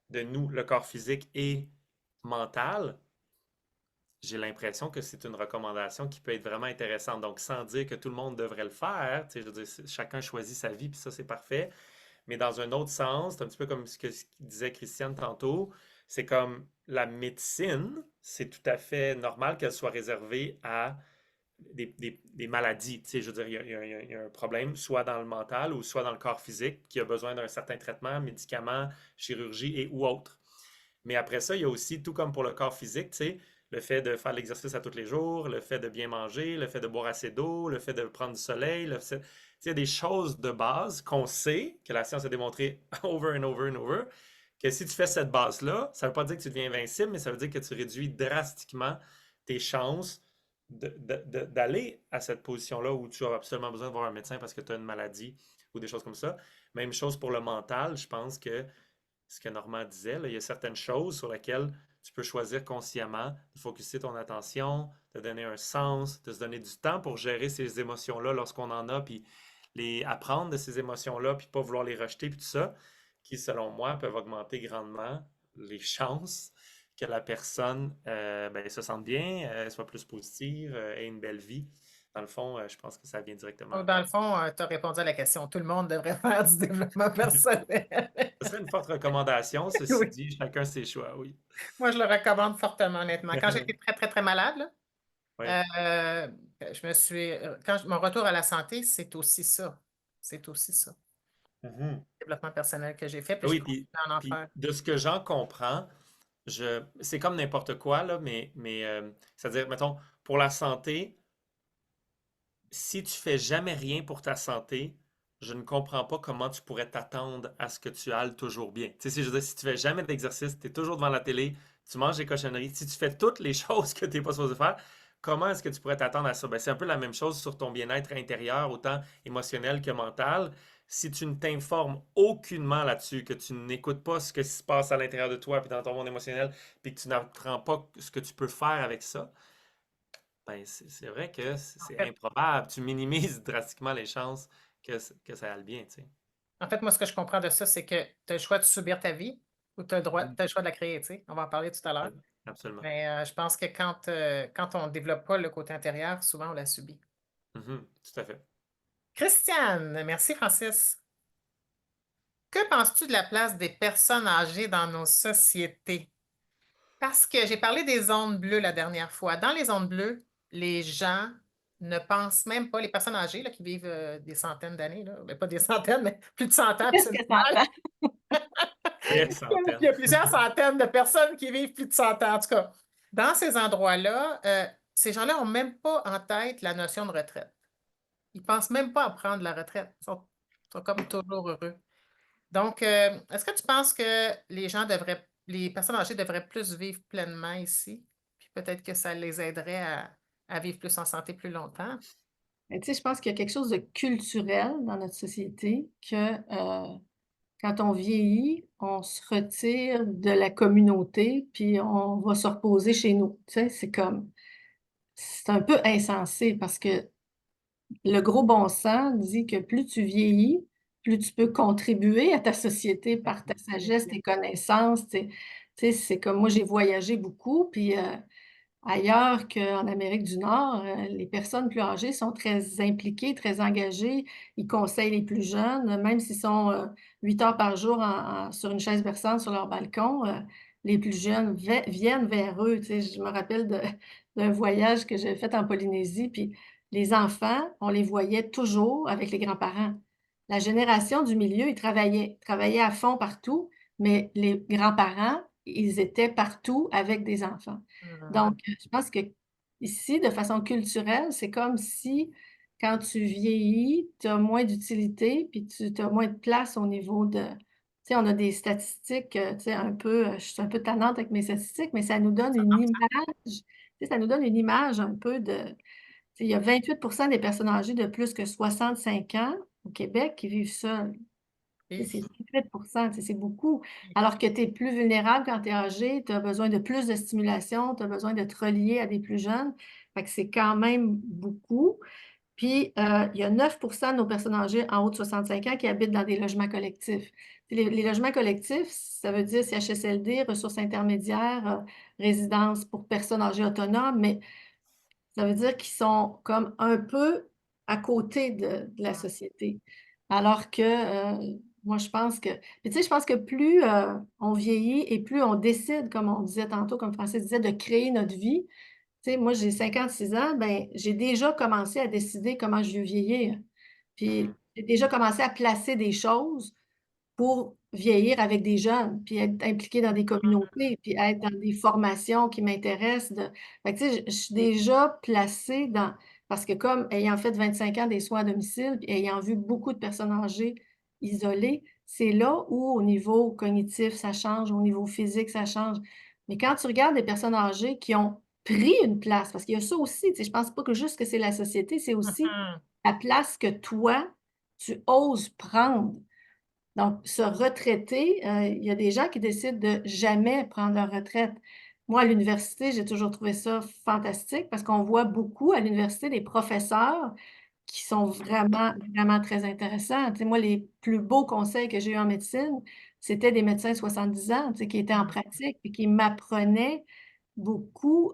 Speaker 3: de nous, le corps physique et mental, j'ai l'impression que c'est une recommandation qui peut être vraiment intéressante. Donc, sans dire que tout le monde devrait le faire, tu sais, je veux dire, chacun choisit sa vie, puis ça, c'est parfait. Mais dans un autre sens, c'est un petit peu comme ce que disait Christiane tantôt, c'est comme la médecine, c'est tout à fait normal qu'elle soit réservée à des maladies. Tu sais, je veux dire, il y a un problème, soit dans le mental ou soit dans le corps physique, qui a besoin d'un certain traitement, médicaments, chirurgie et ou autre. Mais après ça, il y a aussi, tout comme pour le corps physique, tu sais, le fait de faire l'exercice à tous les jours, le fait de bien manger, le fait de boire assez d'eau, le fait de prendre du soleil, tu sais, il y a des choses de base qu'on sait, que la science a démontré over and over and over, que si tu fais cette base-là, ça ne veut pas dire que tu deviens invincible, mais ça veut dire que tu réduis drastiquement tes chances d'aller à cette position-là où tu as absolument besoin de voir un médecin parce que tu as une maladie ou des choses comme ça. Même chose pour le mental, je pense que ce que Normand disait, là, il y a certaines choses sur lesquelles tu peux choisir consciemment de focuser ton attention, de donner un sens, de se donner du temps pour gérer ces émotions-là lorsqu'on en a, puis les apprendre de ces émotions-là, puis pas vouloir les rejeter, puis tout ça, qui, selon moi, peuvent augmenter grandement les chances que la personne ben, se sente bien, soit plus positive, ait une belle vie. Dans le fond, je pense que ça vient directement
Speaker 1: Donc,
Speaker 3: avec.
Speaker 1: dans le fond, tu as répondu à la question. Tout le monde devrait faire du développement personnel.
Speaker 3: Ce serait une forte recommandation, ceci
Speaker 1: Oui,
Speaker 3: dit, chacun ses choix, oui.
Speaker 1: moi, je le recommande fortement, honnêtement. Quand j'étais très, très, très malade, là,
Speaker 3: Oui.
Speaker 1: je me suis. Mon retour à la santé, c'est aussi ça. C'est aussi ça.
Speaker 3: Mhm.
Speaker 1: Le développement personnel que j'ai fait, puis je
Speaker 3: Oui,
Speaker 1: continue à en
Speaker 3: puis
Speaker 1: faire.
Speaker 3: de ce que j'en comprends, c'est comme n'importe quoi, là, mais c'est-à-dire, mettons, pour la santé, si tu fais jamais rien pour ta santé, je ne comprends pas comment tu pourrais t'attendre à ce que tu ailles toujours bien. Tu sais, si je veux dire, si tu fais jamais d'exercice, tu es toujours devant la télé, tu manges des cochonneries, si tu fais toutes les choses que tu n'es pas supposé faire, comment est-ce que tu pourrais t'attendre à ça? Ben, c'est un peu la même chose sur ton bien-être intérieur, autant émotionnel que mental. Si tu ne t'informes aucunement là-dessus, que tu n'écoutes pas ce qui se passe à l'intérieur de toi, puis dans ton monde émotionnel, puis que tu n'apprends pas ce que tu peux faire avec ça, ben, c'est vrai que
Speaker 1: En
Speaker 3: c'est
Speaker 1: fait,
Speaker 3: improbable. Tu minimises drastiquement les chances que ça aille bien, tu sais.
Speaker 1: en fait, moi, ce que je comprends de ça, c'est que tu as le choix de subir ta vie ou tu as
Speaker 3: Mhm.
Speaker 1: le choix de la créer, tu sais. On va en parler tout à l'heure.
Speaker 3: Absolument.
Speaker 1: Mais je pense que quand on ne développe pas le côté intérieur, souvent on la subit.
Speaker 3: Mhm. Tout à fait.
Speaker 1: Christiane, merci Francis. Que penses-tu de la place des personnes âgées dans nos sociétés? Parce que j'ai parlé des zones bleues la dernière fois. Dans les zones bleues, les gens ne pensent même pas, les personnes âgées là, qui vivent des centaines d'années, là, ben, pas des centaines, mais plus de 100 ans, puis c'est
Speaker 2: Qu'est-ce que ça
Speaker 1: normal.
Speaker 2: entend?
Speaker 3: Des
Speaker 1: Il y
Speaker 3: centaines.
Speaker 1: a plusieurs centaines de personnes qui vivent plus de 100 ans. En tout cas, dans ces endroits-là, ces gens-là n'ont même pas en tête la notion de retraite. Ils ne pensent même pas à prendre la retraite. Ils sont comme toujours heureux. Donc, est-ce que tu penses que les personnes âgées devraient plus vivre pleinement ici? Puis peut-être que ça les aiderait à vivre plus en santé plus longtemps?
Speaker 2: Mais tu sais, je pense qu'il y a quelque chose de culturel dans notre société que quand on vieillit, on se retire de la communauté, puis on va se reposer chez nous. Tu sais, c'est un peu insensé parce que le gros bon sens dit que plus tu vieillis, plus tu peux contribuer à ta société par ta sagesse, tes connaissances. Tu sais, c'est comme moi, j'ai voyagé beaucoup, puis ailleurs qu'en Amérique du Nord, les personnes plus âgées sont très impliquées, très engagées. Ils conseillent les plus jeunes, même s'ils sont 8 heures par jour sur une chaise berçante sur leur balcon. Les plus jeunes viennent vers eux. Tu sais, je me rappelle d'un voyage que j'avais fait en Polynésie, puis les enfants, on les voyait toujours avec les grands-parents. La génération du milieu, ils travaillaient à fond partout, mais les grands-parents, ils étaient partout avec des enfants.
Speaker 1: Mhm.
Speaker 2: Donc, je pense que ici, de façon culturelle, c'est comme si quand tu vieillis, tu as moins d'utilité, puis tu as moins de place au niveau de... Tu sais, on a des statistiques, tu sais, un peu, je suis un peu tannante avec mes statistiques, mais ça nous donne une image, tu sais, ça nous donne une image un peu de... Tu sais, il y a 28% des personnes âgées de plus que 65 ans au Québec qui vivent seules. Tu sais,
Speaker 1: Et-
Speaker 2: c'est 18%, tu sais, c'est beaucoup. Alors que tu es plus vulnérable quand tu es âgé, tu as besoin de plus de stimulation, tu as besoin de te relier à des plus jeunes. Fait que c'est quand même beaucoup. Puis, il y a 9% de nos personnes âgées en haut de 65 ans qui habitent dans des logements collectifs. les logements collectifs, ça veut dire CHSLD, ressources intermédiaires, résidences pour personnes âgées autonomes, mais ça veut dire qu'ils sont comme un peu à côté de la société. Alors que moi, je pense que. Puis tu sais, je pense que plus on vieillit et plus on décide, comme on disait tantôt, comme Francis disait, de créer notre vie. Tu sais, moi, j'ai 56 ans, ben, j'ai déjà commencé à décider comment je veux vieillir. Puis j'ai déjà commencé à placer des choses pour vieillir avec des jeunes, puis être impliqué dans des communautés, puis être dans des formations qui m'intéressent. Fait que, tu sais, je suis déjà placée dans. Parce que comme ayant fait 25 ans des soins à domicile, puis ayant vu beaucoup de personnes âgées isolées, c'est là où au niveau cognitif, ça change, au niveau physique, ça change. Mais quand tu regardes des personnes âgées qui ont pris une place, parce qu'il y a ça aussi, tu sais, je pense pas que juste que c'est la société, c'est aussi
Speaker 1: Mhm.
Speaker 2: la place que toi, tu oses prendre. Donc, se retraiter, il y a des gens qui décident de jamais prendre leur retraite. Moi, à l'université, j'ai toujours trouvé ça fantastique parce qu'on voit beaucoup à l'université des professeurs qui sont vraiment, vraiment très intéressants. Tu sais, moi, les plus beaux conseils que j'ai eus en médecine, c'était des médecins de 70 ans, tu sais, qui étaient en pratique et qui m'apprenaient beaucoup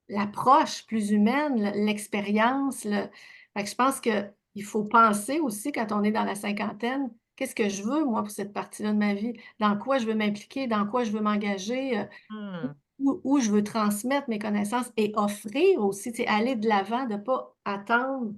Speaker 2: l'approche plus humaine, l'expérience. Fait que je pense qu'il faut penser aussi quand on est dans la cinquantaine, qu'est-ce que je veux, moi, pour cette partie-là de ma vie? Dans quoi je veux m'impliquer? Dans quoi je veux m'engager?
Speaker 1: Mhm.
Speaker 2: Où je veux transmettre mes connaissances et offrir aussi, tu sais, aller de l'avant, de ne pas attendre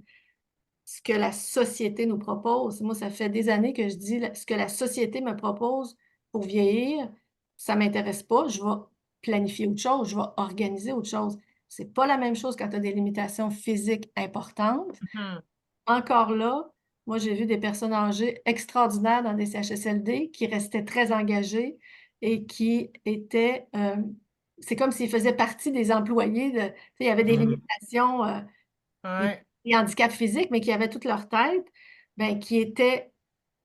Speaker 2: ce que la société nous propose. Moi, ça fait des années que je dis ce que la société me propose pour vieillir, ça ne m'intéresse pas. Je vais planifier autre chose, je vais organiser autre chose. C'est pas la même chose quand tu as des limitations physiques importantes.
Speaker 1: Mhm.
Speaker 2: Encore là, moi, j'ai vu des personnes âgées extraordinaires dans des CHSLD qui restaient très engagées et qui étaient. C'est comme s'ils faisaient partie des employés. Tu sais, il y avait des limitations.
Speaker 1: Ouais.
Speaker 2: Les handicaps physiques, mais qui avaient toute leur tête, ben,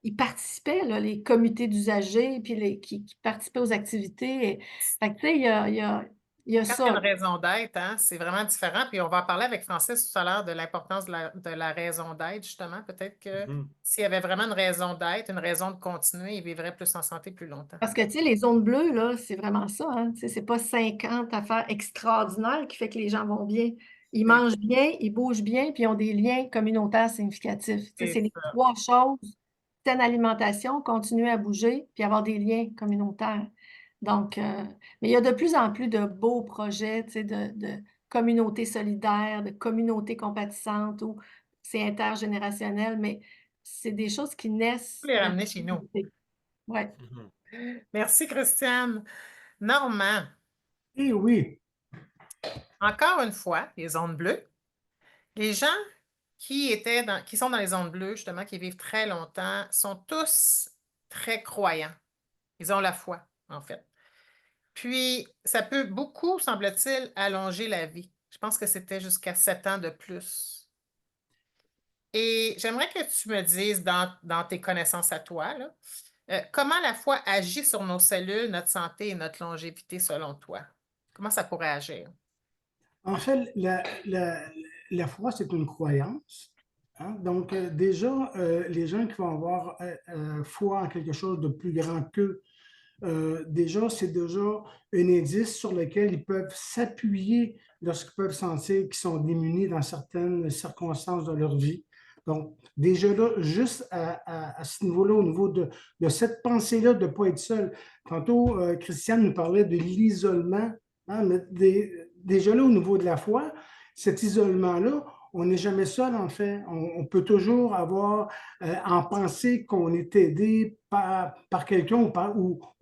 Speaker 2: ils participaient, là, les comités d'usagers, puis qui participaient aux activités. Fait que, tu sais, il y a
Speaker 1: Quand il y a
Speaker 2: ça.
Speaker 1: une raison d'être, hein, c'est vraiment différent. Puis on va en parler avec Francis tout à l'heure de l'importance de la raison d'être, justement. Peut-être que
Speaker 3: Mhm.
Speaker 1: s'il y avait vraiment une raison d'être, une raison de continuer, il vivrait plus en santé plus longtemps.
Speaker 2: Parce que, tu sais, les zones bleues, là, c'est vraiment ça. Hein, tu sais, c'est pas 50 affaires extraordinaires qui fait que les gens vont bien. Ils
Speaker 1: C'est
Speaker 2: mangent bien, ils bougent bien, puis ils ont des liens communail significatifs. Tu sais,
Speaker 1: c'est
Speaker 2: c'est les
Speaker 1: ça.
Speaker 2: trois choses. Saine alimentation, continuer à bouger, puis avoir des liens communautaires. Donc, mais il y a de plus en plus de beaux projets, tu sais, de communautés solidaires, de communautés compatissantes, où c'est intergénérationnel, mais c'est des choses qui
Speaker 1: Faut
Speaker 2: naissent
Speaker 1: les
Speaker 2: de la
Speaker 1: ramener chez nous.
Speaker 2: communauté. Ouais.
Speaker 3: Mhm.
Speaker 1: Merci, Christiane. Normand,
Speaker 4: Eh oui,
Speaker 1: encore une fois, les zones bleues. Les gens qui sont dans les zones bleues, justement, qui vivent très longtemps, sont tous très croyants. Ils ont la foi, en fait. Puis, ça peut beaucoup, semble-t-il, allonger la vie. Je pense que c'était jusqu'à 7 ans de plus. Et j'aimerais que tu me dises, dans tes connaissances à toi, là, comment la foi agit sur nos cellules, notre santé et notre longévité selon toi? Comment ça pourrait agir?
Speaker 4: en fait, la foi, c'est une croyance. Hein. Donc, déjà, les gens qui vont avoir foi en quelque chose de plus grand qu'eux, déjà, c'est déjà un indice sur lequel ils peuvent s'appuyer lorsqu'ils peuvent sentir qu'ils sont démunis dans certaines circonstances de leur vie. Donc, déjà là, juste à ce niveau-là, au niveau de cette pensée-là de ne pas être seul. Tantôt, Christiane nous parlait de l'isolement, hein, mais déjà là, au niveau de la foi, cet isolement-là, on n'est jamais seul, en fait. On peut toujours avoir en pensée qu'on est aidé par quelqu'un ou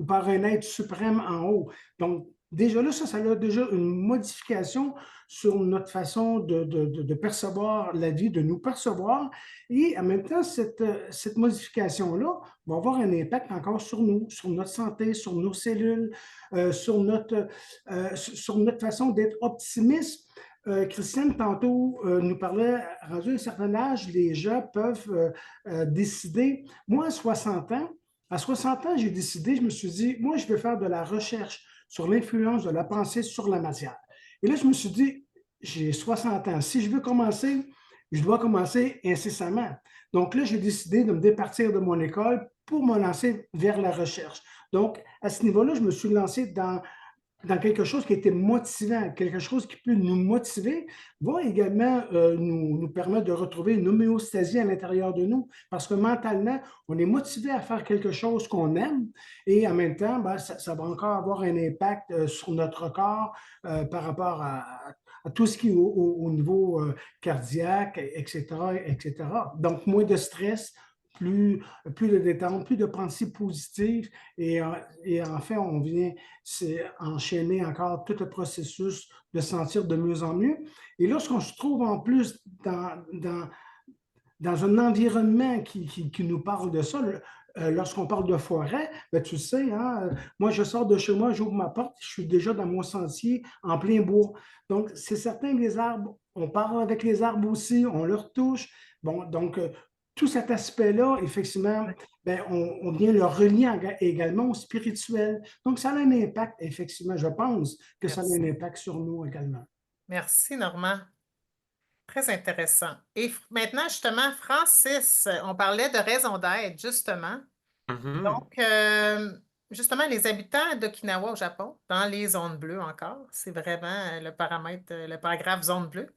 Speaker 4: par un être suprême en haut. Donc, déjà là, ça a déjà une modification sur notre façon de percevoir la vie, de nous percevoir. Et en même temps, cette modification-là va avoir un impact encore sur nous, sur notre santé, sur nos cellules, sur notre façon d'être optimiste. Christiane, tantôt, nous parlait, rendu à un certain âge, les gens peuvent décider. Moi, à 60 ans, j'ai décidé, je me suis dit, moi, je vais faire de la recherche sur l'influence de la pensée sur la matière. Et là, je me suis dit, j'ai 60 ans. Si je veux commencer, je dois commencer incessamment. Donc là, j'ai décidé de me départir de mon école pour me lancer vers la recherche. Donc, à ce niveau-là, je me suis lancé dans quelque chose qui était motivant, quelque chose qui peut nous motiver, va également nous permettre de retrouver une homéostasie à l'intérieur de nous, parce que mentalement, on est motivé à faire quelque chose qu'on aime, et en même temps, ben, ça va encore avoir un impact sur notre corps par rapport à tout ce qui est au niveau cardiaque, etc., etc. Donc, moins de stress, plus de détente, plus de pensée positive, et en fait, on vient enchaîner encore tout le processus de sentir de mieux en mieux. Et lorsqu'on se trouve en plus dans un environnement qui nous parle de ça, lorsqu'on parle de forêt, ben, tu sais, hein, moi je sors de chez moi, j'ouvre ma porte, je suis déjà dans mon sentier en plein bois. Donc, c'est certain que les arbres, on parle avec les arbres aussi, on leur touche. Bon, donc, tout cet aspect-là, effectivement, ben, on vient le relier également au spirituel. Donc, ça a un impact, effectivement, je pense que ça a
Speaker 1: Merci.
Speaker 4: un impact sur nous également.
Speaker 1: Merci, Normand. Très intéressant. Et maintenant, justement, Francis, on parlait de raison d'être, justement.
Speaker 3: Mhm.
Speaker 1: Donc, justement, les habitants d'Okinawa au Japon, dans les zones bleues encore, c'est vraiment le paramètre, le paragraphe zone bleue.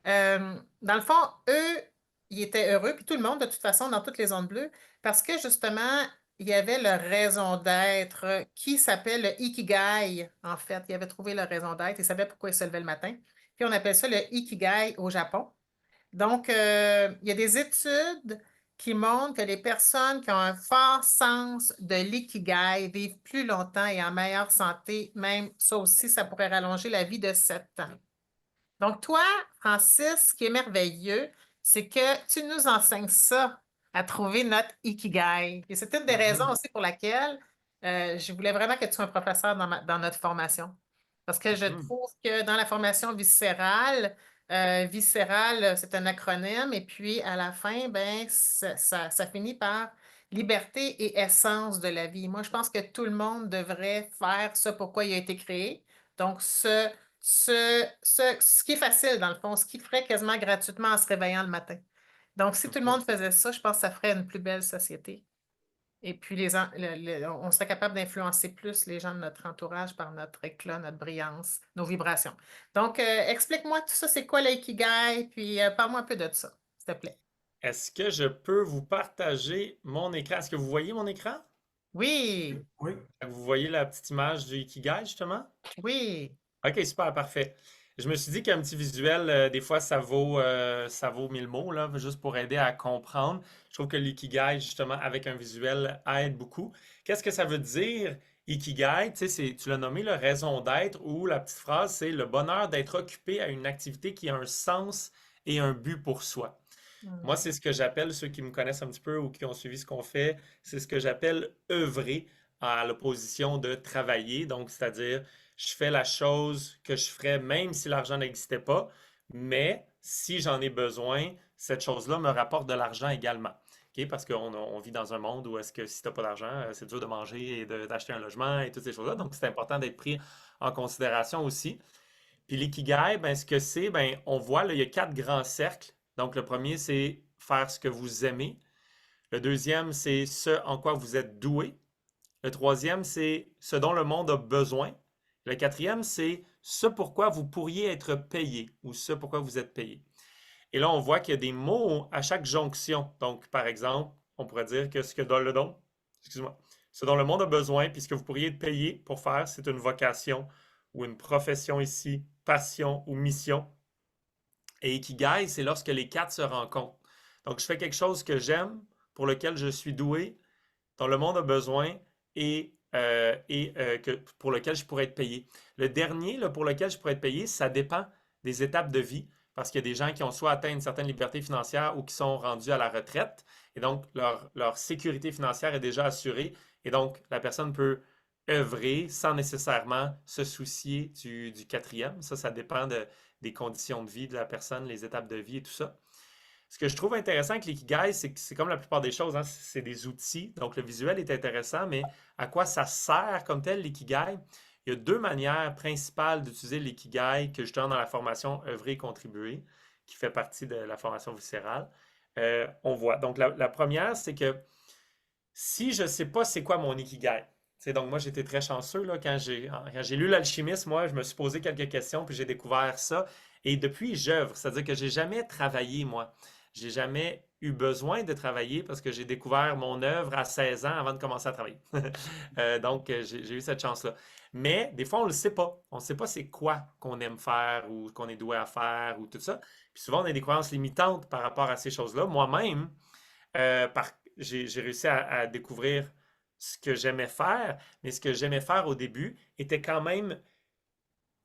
Speaker 1: Dans le fond, eux, ils étaient heureux, puis tout le monde, de toute façon, dans toutes les zones bleues, parce que justement, il y avait leur raison d'être qui s'appelle le Ikigai, en fait. Ils avaient trouvé leur raison d'être, ils savaient pourquoi ils se levaient le matin. Puis on appelle ça le Ikigai au Japon. Donc, il y a des études qui montrent que les personnes qui ont un fort sens de l'ikigai vivent plus longtemps et en meilleure santé. Même ça aussi, ça pourrait rallonger la vie de 7 ans. Donc, toi, Francis, ce qui est merveilleux, c'est que tu nous enseignes ça, à trouver notre ikigai. Et c'est une des raisons
Speaker 3: Mhm.
Speaker 1: aussi pour laquelle je voulais vraiment que tu sois un professeur dans notre formation. Parce que je
Speaker 3: Mhm.
Speaker 1: trouve que dans la formation viscérale, viscérale, c'est un acronyme, et puis à la fin, ben, ça finit par liberté et essence de la vie. Moi, je pense que tout le monde devrait faire ce pourquoi il a été créé. Donc, ce qui est facile, dans le fond, ce qui ferait quasiment gratuitement en se réveillant le matin. Donc, si tout le
Speaker 3: Mhm.
Speaker 1: monde faisait ça, je pense que ça ferait une plus belle société. Et puis, on serait capable d'influencer plus les gens de notre entourage par notre éclat, notre brillance, nos vibrations. Donc, explique-moi tout ça, c'est quoi l'ikigai, puis parle-moi un peu de ça, s'il te plaît.
Speaker 3: Est-ce que je peux vous partager mon écran? Est-ce que vous voyez mon écran?
Speaker 1: Oui,
Speaker 4: Oui.
Speaker 3: Vous voyez la petite image du Ikigai, justement?
Speaker 1: oui,
Speaker 3: Ok, super, parfait. Je me suis dit qu'un petit visuel, des fois, ça vaut 1000 mots, là, juste pour aider à comprendre. Je trouve que l'ikigai, justement, avec un visuel, aide beaucoup. Qu'est-ce que ça veut dire, ikigai? Tu sais, tu l'as nommé, le raison d'être, ou la petite phrase, c'est le bonheur d'être occupé à une activité qui a un sens et un but pour soi. Moi,
Speaker 1: hmm,
Speaker 3: c'est ce que j'appelle, ceux qui me connaissent un petit peu ou qui ont suivi ce qu'on fait, c'est ce que j'appelle œuvrer à l'opposition de travailler. Donc, c'est-à-dire, je fais la chose que je ferais même si l'argent n'existait pas, mais si j'en ai besoin, cette chose-là me rapporte de l'argent également. OK? Parce qu'on vit dans un monde où est-ce que si tu n'as pas d'argent, c'est dur de manger et d'acheter un logement et toutes ces choses-là. Donc, c'est important d'être pris en considération aussi. Puis l'ikigai, ben, ce que c'est, ben, on voit, là, il y a 4 grands cercles. Donc, le premier, c'est faire ce que vous aimez. Le deuxième, c'est ce en quoi vous êtes doué. Le troisième, c'est ce dont le monde a besoin. Le quatrième, c'est ce pourquoi vous pourriez être payé ou ce pourquoi vous êtes payé. Et là, on voit qu'il y a des mots à chaque jonction. Donc, par exemple, on pourrait dire que ce que donne le don, excuse-moi, ce dont le monde a besoin, puis ce que vous pourriez être payé pour faire, c'est une vocation ou une profession ici, passion ou mission. Et Ikigai, c'est lorsque les 4 se rencontrent. Donc, je fais quelque chose que j'aime, pour lequel je suis doué, dont le monde a besoin pour lequel je pourrais être payé. Le dernier, là, pour lequel je pourrais être payé, ça dépend des étapes de vie, parce qu'il y a des gens qui ont soit atteint une certaine liberté financière ou qui sont rendus à la retraite, et donc leur sécurité financière est déjà assurée, et donc la personne peut œuvrer sans nécessairement se soucier du quatrième. Ça dépend des conditions de vie de la personne, les étapes de vie et tout ça. Ce que je trouve intéressant avec l'ikigai, c'est que c'est comme la plupart des choses, hein, c'est des outils. Donc, le visuel est intéressant, mais à quoi ça sert comme tel l'ikigai? Il y a 2 manières principales d'utiliser l'ikigai que je donne dans la formation œuvrer et contribuer, qui fait partie de la formation viscérale. On voit. Donc, la première, c'est que si je ne sais pas c'est quoi mon ikigai. Donc moi, j'étais très chanceux là, quand j'ai lu L'Alchimiste, moi, je me suis posé quelques questions, puis j'ai découvert ça. Et depuis, j'œuvre. C'est-à-dire que j'ai jamais travaillé, moi. J'ai jamais eu besoin de travailler parce que j'ai découvert mon œuvre à 16 ans avant de commencer à travailler. Donc, j'ai eu cette chance-là. Mais des fois, on ne le sait pas. On ne sait pas c'est quoi qu'on aime faire ou qu'on est doué à faire ou tout ça. Puis souvent, on a des croyances limitantes par rapport à ces choses-là. Moi-même, j'ai réussi à découvrir ce que j'aimais faire, mais ce que j'aimais faire au début était quand même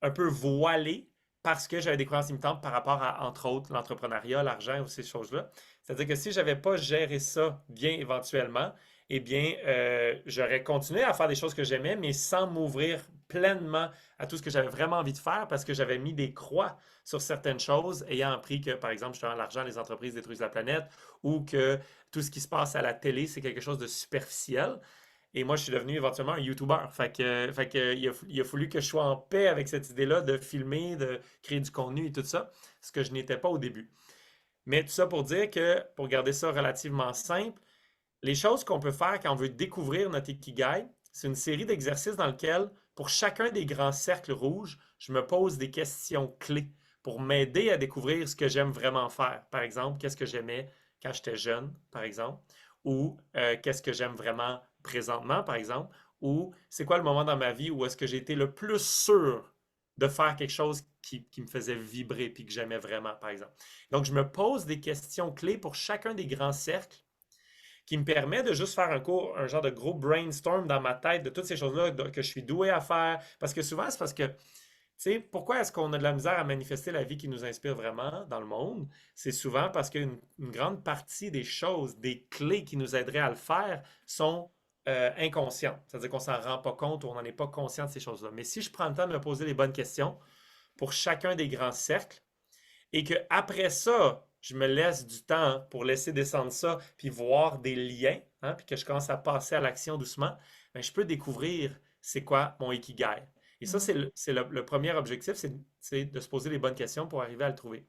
Speaker 3: un peu voilé parce que j'avais des croyances limitantes par rapport à, entre autres, l'entrepreneuriat, l'argent ou ces choses-là. C'est-à-dire que si je n'avais pas géré ça bien éventuellement, eh bien, j'aurais continué à faire des choses que j'aimais, mais sans m'ouvrir pleinement à tout ce que j'avais vraiment envie de faire parce que j'avais mis des croix sur certaines choses, ayant appris que, par exemple, justement, l'argent, les entreprises détruisent la planète ou que tout ce qui se passe à la télé, c'est quelque chose de superficiel. Et moi, je suis devenu éventuellement un YouTuber. Il a fallu que je sois en paix avec cette idée-là de filmer, de créer du contenu et tout ça, ce que je n'étais pas au début. Mais tout ça pour dire que, pour garder ça relativement simple, les choses qu'on peut faire quand on veut découvrir notre Ikigai, c'est une série d'exercices dans lequel, pour chacun des grands cercles rouges, je me pose des questions clés pour m'aider à découvrir ce que j'aime vraiment faire. Par exemple, qu'est-ce que j'aimais quand j'étais jeune, par exemple, ou qu'est-ce que j'aime vraiment présentement, par exemple, ou c'est quoi le moment dans ma vie où est-ce que j'ai été le plus sûr de faire quelque chose qui me faisait vibrer puis que j'aimais vraiment, par exemple. Donc, je me pose des questions clés pour chacun des grands cercles qui me permet de juste faire un genre de gros brainstorm dans ma tête de toutes ces choses-là que je suis doué à faire. Parce que souvent, c'est parce que, tu sais, pourquoi est-ce qu'on a de la misère à manifester la vie qui nous inspire vraiment dans le monde? C'est souvent parce qu'une grande partie des choses, des clés qui nous aideraient à le faire sont inconscientes. C'est-à-dire qu'on ne s'en rend pas compte ou on n'en est pas conscient de ces choses-là. Mais si je prends le temps de me poser les bonnes questions pour chacun des grands cercles, et que après ça, je me laisse du temps pour laisser descendre ça, puis voir des liens, hein, puis que je commence à passer à l'action doucement, ben, je peux découvrir c'est quoi mon ikigai. Et ça, c'est le premier objectif, c'est de se poser les bonnes questions pour arriver à le trouver.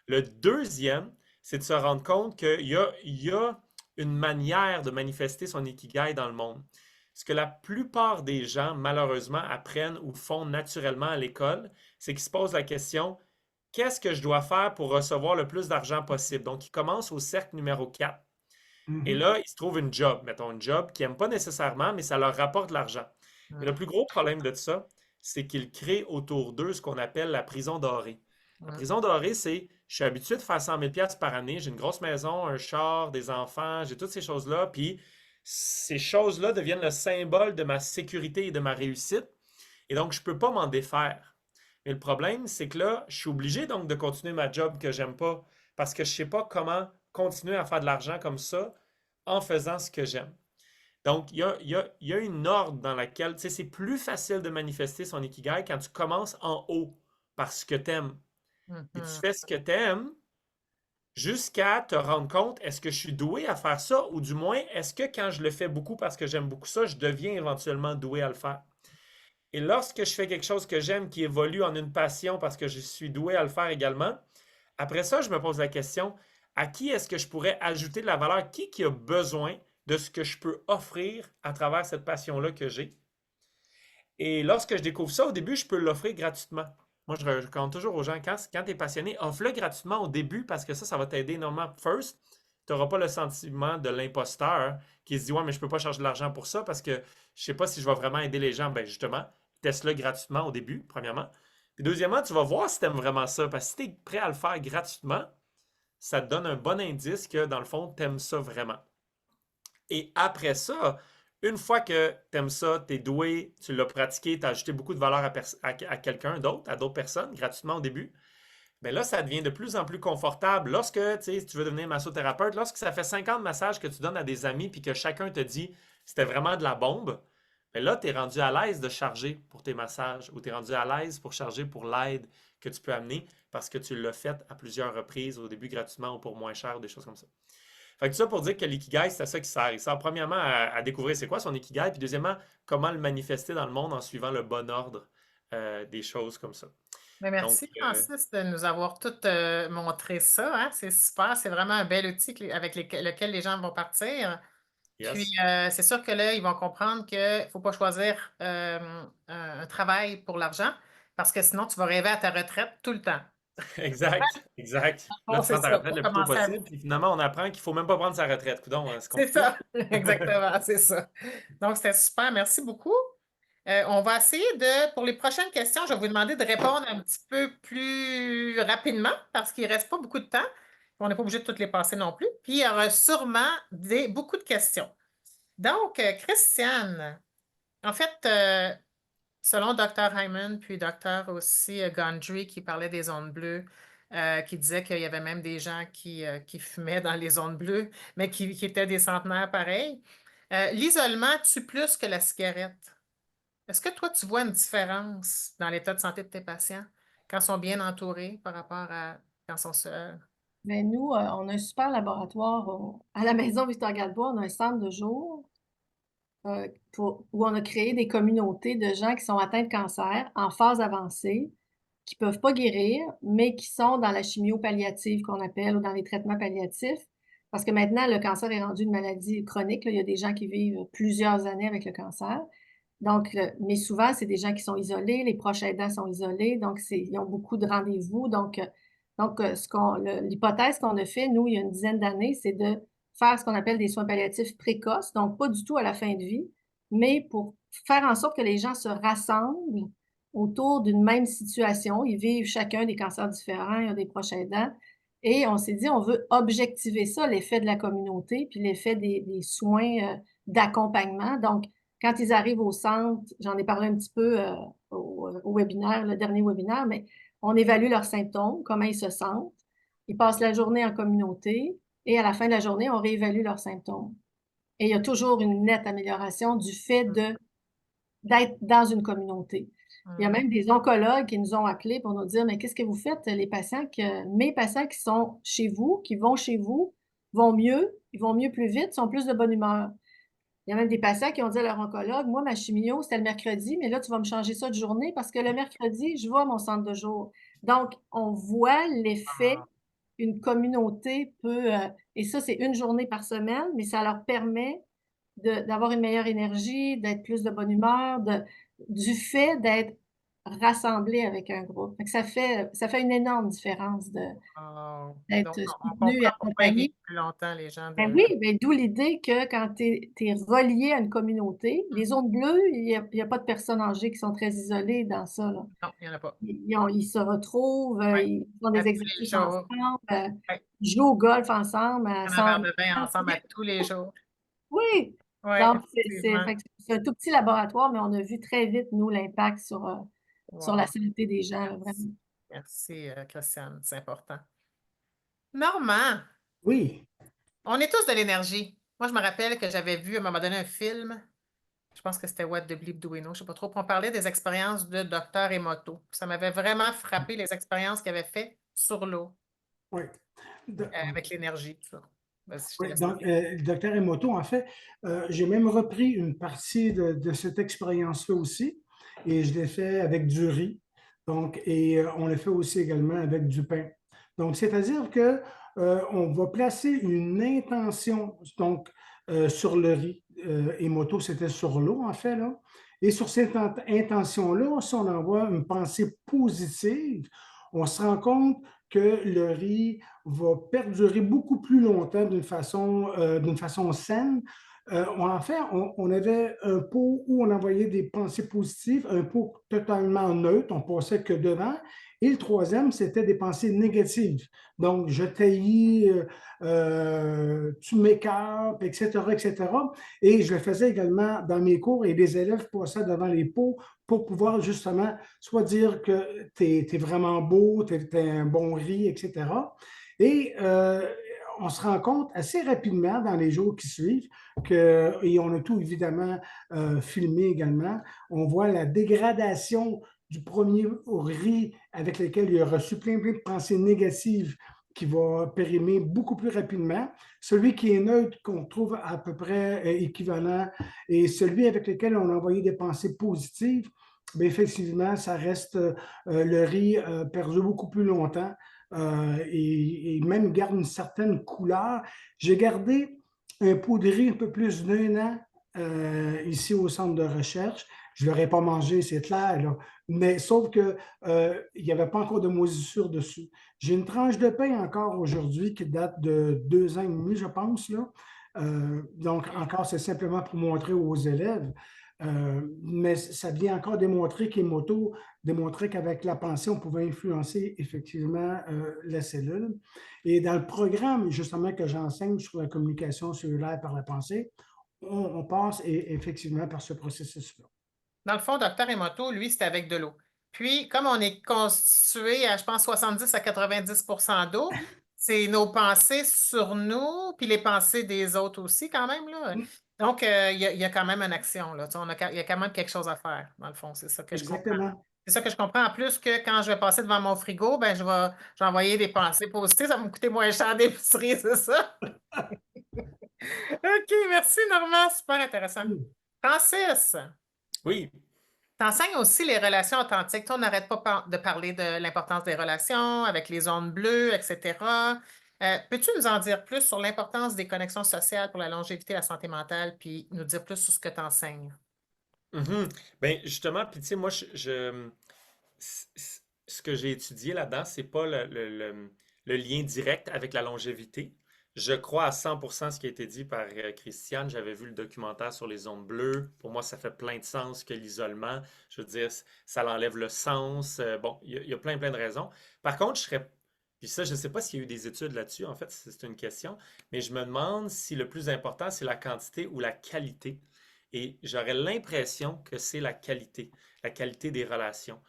Speaker 3: Le deuxième, c'est de se rendre compte qu'il y a une manière de manifester son ikigai dans le monde. Ce que la plupart des gens, malheureusement, apprennent ou font naturellement à l'école, c'est qu'ils se posent la question, qu'est-ce que je dois faire pour recevoir le plus d'argent possible? Donc, ils commencent au cercle numéro 4. Et là, ils se trouvent une job, mettons une job qu'ils n'aiment pas nécessairement, mais ça leur rapporte de l'argent. Mais le plus gros problème de ça, c'est qu'ils créent autour d'eux ce qu'on appelle la prison dorée. La prison dorée, c'est je suis habitué de faire 100 000 par année, j'ai une grosse maison, un char, des enfants, j'ai toutes ces choses-là, puis ces choses-là deviennent le symbole de ma sécurité et de ma réussite. Et donc, je ne peux pas m'en défaire. Mais le problème, c'est que là, je suis obligé donc de continuer ma job que j'aime pas parce que je ne sais pas comment continuer à faire de l'argent comme ça en faisant ce que j'aime. Donc, il y a une ordre dans laquelle, tu sais, c'est plus facile de manifester son ikigai quand tu commences en haut par ce que tu aimes. Et tu fais ce que tu aimes jusqu'à te rendre compte, est-ce que je suis doué à faire ça ou du moins, est-ce que quand je le fais beaucoup parce que j'aime beaucoup ça, je deviens éventuellement doué à le faire? Et lorsque je fais quelque chose que j'aime, qui évolue en une passion parce que je suis doué à le faire également, après ça, je me pose la question, à qui est-ce que je pourrais ajouter de la valeur? Qui a besoin de ce que je peux offrir à travers cette passion-là que j'ai? Et lorsque je découvre ça, au début, je peux l'offrir gratuitement. Moi, je recommande toujours aux gens, quand tu es passionné, offre-le gratuitement au début parce que ça va t'aider énormément. First, tu n'auras pas le sentiment de l'imposteur qui se dit, ouais, mais je ne peux pas charger de l'argent pour ça parce que je ne sais pas si je vais vraiment aider les gens. Ben justement, teste-le gratuitement au début, premièrement. Puis deuxièmement, tu vas voir si tu aimes vraiment ça. Parce que si tu es prêt à le faire gratuitement, ça te donne un bon indice que dans le fond, tu aimes ça vraiment. Et après ça, une fois que tu aimes ça, tu es doué, tu l'as pratiqué, tu as ajouté beaucoup de valeur à quelqu'un d'autre, à d'autres personnes, gratuitement au début, bien là, ça devient de plus en plus confortable. Lorsque, tu sais, si tu veux devenir massothérapeute, lorsque ça fait 50 massages que tu donnes à des amis puis que chacun te dit c'était vraiment de la bombe, bien là, tu es rendu à l'aise de charger pour tes massages ou tu es rendu à l'aise pour charger pour l'aide que tu peux amener parce que tu l'as fait à plusieurs reprises, au début gratuitement ou pour moins cher ou des choses comme ça. Fait que tout ça pour dire que l'ikigai, c'est à ça qui sert. Il sert premièrement à découvrir c'est quoi son ikigai, puis deuxièmement, comment le manifester dans le monde en suivant le bon ordre des choses comme ça.
Speaker 1: Mais
Speaker 3: Donc,
Speaker 1: merci, Francis, de nous avoir tout montré ça, hein. C'est super, c'est vraiment un bel outil avec lequel les gens vont partir. Puis,
Speaker 3: Yes.
Speaker 1: c'est sûr que là, ils vont comprendre qu'il ne faut pas choisir un travail pour l'argent parce que sinon, tu vas rêver à ta retraite tout le temps.
Speaker 3: Exact, exact. Là,
Speaker 1: Bon,
Speaker 3: tu
Speaker 1: c'est
Speaker 3: prends ta
Speaker 1: ça,
Speaker 3: retraite
Speaker 1: pour
Speaker 3: le plus tôt
Speaker 1: commencer à...
Speaker 3: possible, puis finalement, on apprend qu'il faut même pas prendre sa retraite. Coudon, c'est
Speaker 1: C'est
Speaker 3: compliqué.
Speaker 1: ça, exactement, c'est ça. Donc, c'était super, merci beaucoup. On va essayer pour les prochaines questions, je vais vous demander de répondre un petit peu plus rapidement parce qu'il ne reste pas beaucoup de temps. On n'est pas obligé de toutes les passer non plus. Puis, il y aura sûrement beaucoup de questions. Donc, Christiane, en fait, selon Dr. Hyman, puis Dr. aussi Gondry, qui parlait des ondes bleues, qui disait qu'il y avait même des gens qui fumaient dans les ondes bleues, mais qui étaient des centenaires pareils. L'isolement tue plus que la cigarette. Est-ce que toi, tu vois une différence dans l'état de santé de tes patients quand ils sont bien entourés par rapport à quand ils sont seuls?
Speaker 2: Mais nous, on a un super laboratoire à la maison Victor-Galbois. On a un centre de jour où on a créé des communautés de gens qui sont atteints de cancer en phase avancée, qui ne peuvent pas guérir, mais qui sont dans la chimio palliative qu'on appelle ou dans les traitements palliatifs. Parce que maintenant, le cancer est rendu une maladie chronique, là. Il y a des gens qui vivent plusieurs années avec le cancer. Donc, mais souvent, c'est des gens qui sont isolés, les proches aidants sont isolés, donc ils ont beaucoup de rendez-vous. L'hypothèse qu'on a fait, nous, il y a une dizaine d'années, c'est de faire ce qu'on appelle des soins palliatifs précoces, donc pas du tout à la fin de vie, mais pour faire en sorte que les gens se rassemblent autour d'une même situation. Ils vivent chacun des cancers différents, ils ont des proches aidants. Et on s'est dit, on veut objectiver ça, l'effet de la communauté, puis l'effet des soins d'accompagnement. Donc, quand ils arrivent au centre, j'en ai parlé un petit peu au webinaire, le dernier webinaire, mais on évalue leurs symptômes, comment ils se sentent. Ils passent la journée en communauté et à la fin de la journée, on réévalue leurs symptômes. Et il y a toujours une nette amélioration du fait d'être dans une communauté. Il y a même des oncologues qui nous ont appelés pour nous dire, mais qu'est-ce que vous faites, mes patients qui sont chez vous, qui vont chez vous, vont mieux, ils vont mieux plus vite, sont plus de bonne humeur. Il y a même des patients qui ont dit à leur oncologue, moi, ma chimio, c'était le mercredi, mais là, tu vas me changer ça de journée parce que le mercredi, je vais à mon centre de jour. Donc, on voit l'effet qu'une communauté peut, et ça, c'est une journée par semaine, mais ça leur permet d'avoir une meilleure énergie, d'être plus de bonne humeur, du fait d'être rassemblés avec un groupe. Fait que ça fait une énorme différence
Speaker 1: Donc,
Speaker 2: d'être
Speaker 1: on
Speaker 2: soutenu et
Speaker 1: comprend pourquoi ils vivent
Speaker 2: accompagné.
Speaker 1: plus longtemps, les gens
Speaker 2: Ben
Speaker 1: de...
Speaker 2: oui, ben d'où l'idée que quand tu es relié à une communauté, les zones bleues, il n'y a pas de personnes âgées qui sont très isolées dans ça, là.
Speaker 1: Non, il n'y en a pas.
Speaker 2: Ils se retrouvent,
Speaker 1: Oui,
Speaker 2: ils font
Speaker 1: à
Speaker 2: des
Speaker 1: tous les
Speaker 2: exercices
Speaker 1: jours.
Speaker 2: ensemble,
Speaker 1: Oui,
Speaker 2: ils jouent au golf ensemble à
Speaker 1: prendre un
Speaker 2: 100
Speaker 1: verre de vin ensemble à tous les jours.
Speaker 2: Oui!
Speaker 1: Oui,
Speaker 2: Donc,
Speaker 1: effectivement.
Speaker 2: fait que c'est un tout petit laboratoire, mais on a vu très vite, nous, l'impact sur la
Speaker 1: Wow.
Speaker 2: santé des gens, là,
Speaker 1: Merci,
Speaker 2: vraiment.
Speaker 1: merci Christiane, c'est important. Normand,
Speaker 4: Oui,
Speaker 1: on est tous de l'énergie. Moi, je me rappelle que j'avais vu à un moment donné un film, je pense que c'était What the Bleep Do We Know, je ne sais pas trop, puis on parlait des expériences de Docteur Emoto. Ça m'avait vraiment frappé les expériences qu'il avait fait sur l'eau,
Speaker 4: oui.
Speaker 1: avec l'énergie, tout ça. Vas-y, je te
Speaker 4: Oui,
Speaker 1: laisse
Speaker 4: donc,
Speaker 1: parler.
Speaker 4: le docteur Emoto, en fait, j'ai même repris une partie de cette expérience-là aussi, et je l'ai fait avec du riz. Donc, et on le fait aussi également avec du pain. Donc, c'est-à-dire que on va placer une intention donc sur le riz. Emoto, c'était sur l'eau, en fait, là. Et sur cette intention-là, si on envoie une pensée positive, on se rend compte que le riz va perdurer beaucoup plus longtemps d'une façon saine. En fait, on avait un pot où on envoyait des pensées positives, un pot totalement neutre, on passait que devant. Et le troisième, c'était des pensées négatives. Donc, je taillis, tu m'écartes, etc., etc. Et je le faisais également dans mes cours et les élèves passaient devant les pots pour pouvoir justement soit dire que tu es vraiment beau, tu es un bon riz, etc. Et on se rend compte assez rapidement dans les jours qui suivent et on a tout évidemment filmé également, on voit la dégradation du premier riz avec lequel il a reçu plein de pensées négatives qui va périmer beaucoup plus rapidement. Celui qui est neutre, qu'on trouve à peu près équivalent, et celui avec lequel on a envoyé des pensées positives, bien, effectivement, ça reste le riz perdu beaucoup plus longtemps et même garde une certaine couleur. J'ai gardé un poudrier un peu plus d'1 an ici au centre de recherche. Je ne l'aurais pas mangé, c'est clair, là. Mais sauf que il n'y avait pas encore de moisissure dessus. J'ai une tranche de pain encore aujourd'hui qui date de 2 ans et demi, je pense, là. Donc, encore, c'est simplement pour montrer aux élèves. Mais ça vient encore démontrer qu'avec la pensée, on pouvait influencer effectivement la cellule. Et dans le programme, justement, que j'enseigne sur la communication cellulaire par la pensée, on passe effectivement par ce processus-là.
Speaker 1: Dans le fond, docteur Emoto, lui, c'était avec de l'eau. Puis, comme on est constitué à, je pense, 70 à 90% d'eau, c'est nos pensées sur nous, puis les pensées des autres aussi, quand même, là. Donc, il y a quand même une action, là. Tu sais, il y a quand même quelque chose à faire, dans le fond. C'est ça que je comprends.
Speaker 4: Exactement.
Speaker 1: C'est ça que je comprends. En plus que quand je vais passer devant mon frigo, ben, je vais envoyer des pensées positives. Ça va me coûter moins cher d'épicerie, c'est ça? OK, merci, Normand. Super intéressant. Francis.
Speaker 3: Oui.
Speaker 1: Tu enseignes aussi les relations authentiques. Toi, on n'arrête pas de parler de l'importance des relations avec les zones bleues, etc. Peux-tu nous en dire plus sur l'importance des connexions sociales pour la longévité et la santé mentale, puis nous dire plus sur ce que tu enseignes?
Speaker 3: Mhm. Ben justement, puis tu sais, moi, ce que j'ai étudié là-dedans, c'est pas le lien direct avec la longévité. Je crois à 100% ce qui a été dit par Christiane. J'avais vu le documentaire sur les ondes bleues. Pour moi, ça fait plein de sens que l'isolement. Je veux dire, ça l'enlève le sens. Bon, il y a plein de raisons. Par contre, je serais. Puis ça, je ne sais pas s'il y a eu des études là-dessus. En fait, c'est une question. Mais je me demande si le plus important, c'est la quantité ou la qualité. Et j'aurais l'impression que c'est la qualité des relations.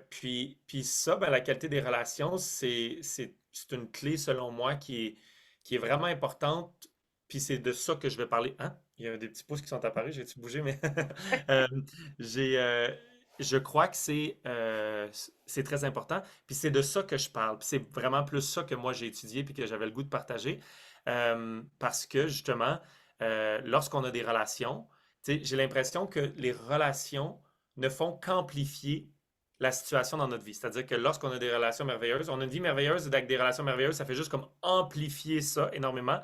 Speaker 3: Puis ça, ben, la qualité des relations, c'est une clé, selon moi, qui est vraiment importante. Puis c'est de ça que je vais parler. Hein? Il y a des petits pouces qui sont apparus, j'ai-tu bougé, mais Euh, j'ai, je crois que c'est très important. Puis c'est de ça que je parle. Puis c'est vraiment plus ça que moi j'ai étudié puis que j'avais le goût de partager. Parce que justement, lorsqu'on a des relations, tu sais, j'ai l'impression que les relations ne font qu'amplifier la situation dans notre vie. C'est-à-dire que lorsqu'on a des relations merveilleuses, on a une vie merveilleuse et avec des relations merveilleuses, ça fait juste comme amplifier ça énormément.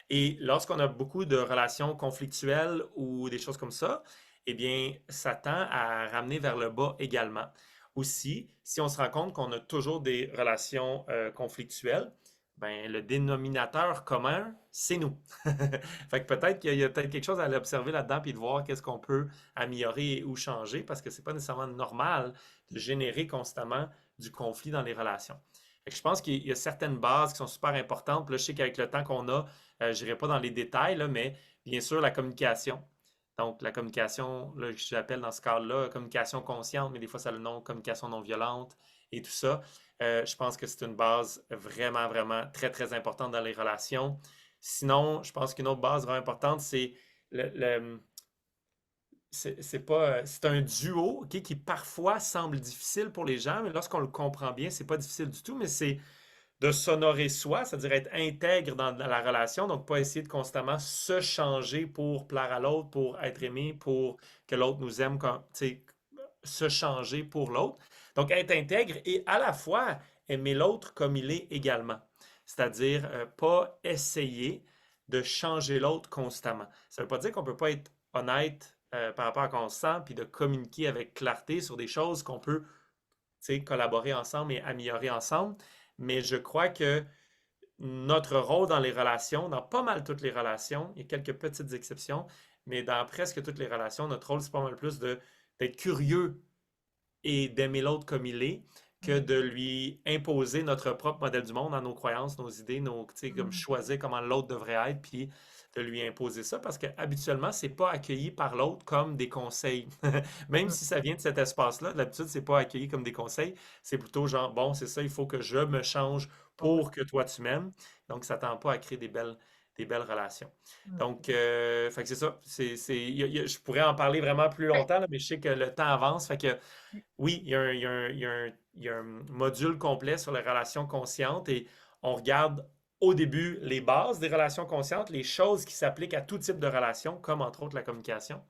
Speaker 3: Et lorsqu'on a beaucoup de relations conflictuelles ou des choses comme ça, eh bien, ça tend à ramener vers le bas également. Aussi, si on se rend compte qu'on a toujours des relations conflictuelles, ben, le dénominateur commun, c'est nous. Fait que peut-être qu'il y a peut-être quelque chose à l'observer là-dedans puis de voir qu'est-ce qu'on peut améliorer ou changer parce que c'est pas nécessairement normal de générer constamment du conflit dans les relations. Fait que je pense qu'il y a certaines bases qui sont super importantes. Puis là, je sais qu'avec le temps qu'on a, je n'irai pas dans les détails, là, mais bien sûr, la communication. Donc, la communication, là, j'appelle dans ce cadre-là communication consciente, mais des fois, ça a le nom communication non violente et tout ça. Je pense que c'est une base vraiment, vraiment très importante dans les relations. Sinon, je pense qu'une autre base vraiment importante, c'est le, c'est pas, c'est un duo, ok, qui parfois semble difficile pour les gens, mais lorsqu'on le comprend bien, c'est pas difficile du tout, mais c'est de s'honorer soi, c'est-à-dire être intègre dans la relation, donc pas essayer de constamment se changer pour plaire à l'autre, pour être aimé, pour que l'autre nous aime, comme, tu sais, se changer pour l'autre. Donc être intègre et à la fois aimer l'autre comme il est également. C'est-à-dire pas essayer de changer l'autre constamment. Ça ne veut pas dire qu'on ne peut pas être honnête par rapport à quoi on se sent, puis de communiquer avec clarté sur des choses qu'on peut, tu sais, collaborer ensemble et améliorer ensemble. Mais je crois que notre rôle dans les relations, dans pas mal toutes les relations, il y a quelques petites exceptions, mais dans presque toutes les relations, notre rôle, c'est pas mal plus d'être curieux et d'aimer l'autre comme il est que de lui imposer notre propre modèle du monde dans nos croyances, nos idées, tu sais, comme choisir comment l'autre devrait être, puis de lui imposer ça, parce que habituellement, c'est pas accueilli par l'autre comme des conseils. Même si ça vient de cet espace-là, d'habitude, c'est pas accueilli comme des conseils, c'est plutôt genre, bon, c'est ça, il faut que je me change pour que toi tu m'aimes. Donc, ça tend pas à créer des belles relations. Donc, fait que c'est ça. Je pourrais en parler vraiment plus longtemps, là, mais je sais que le temps avance. Fait que oui, il y a un module complet sur les relations conscientes et on regarde au début les bases des relations conscientes, les choses qui s'appliquent à tout type de relations, comme entre autres la communication.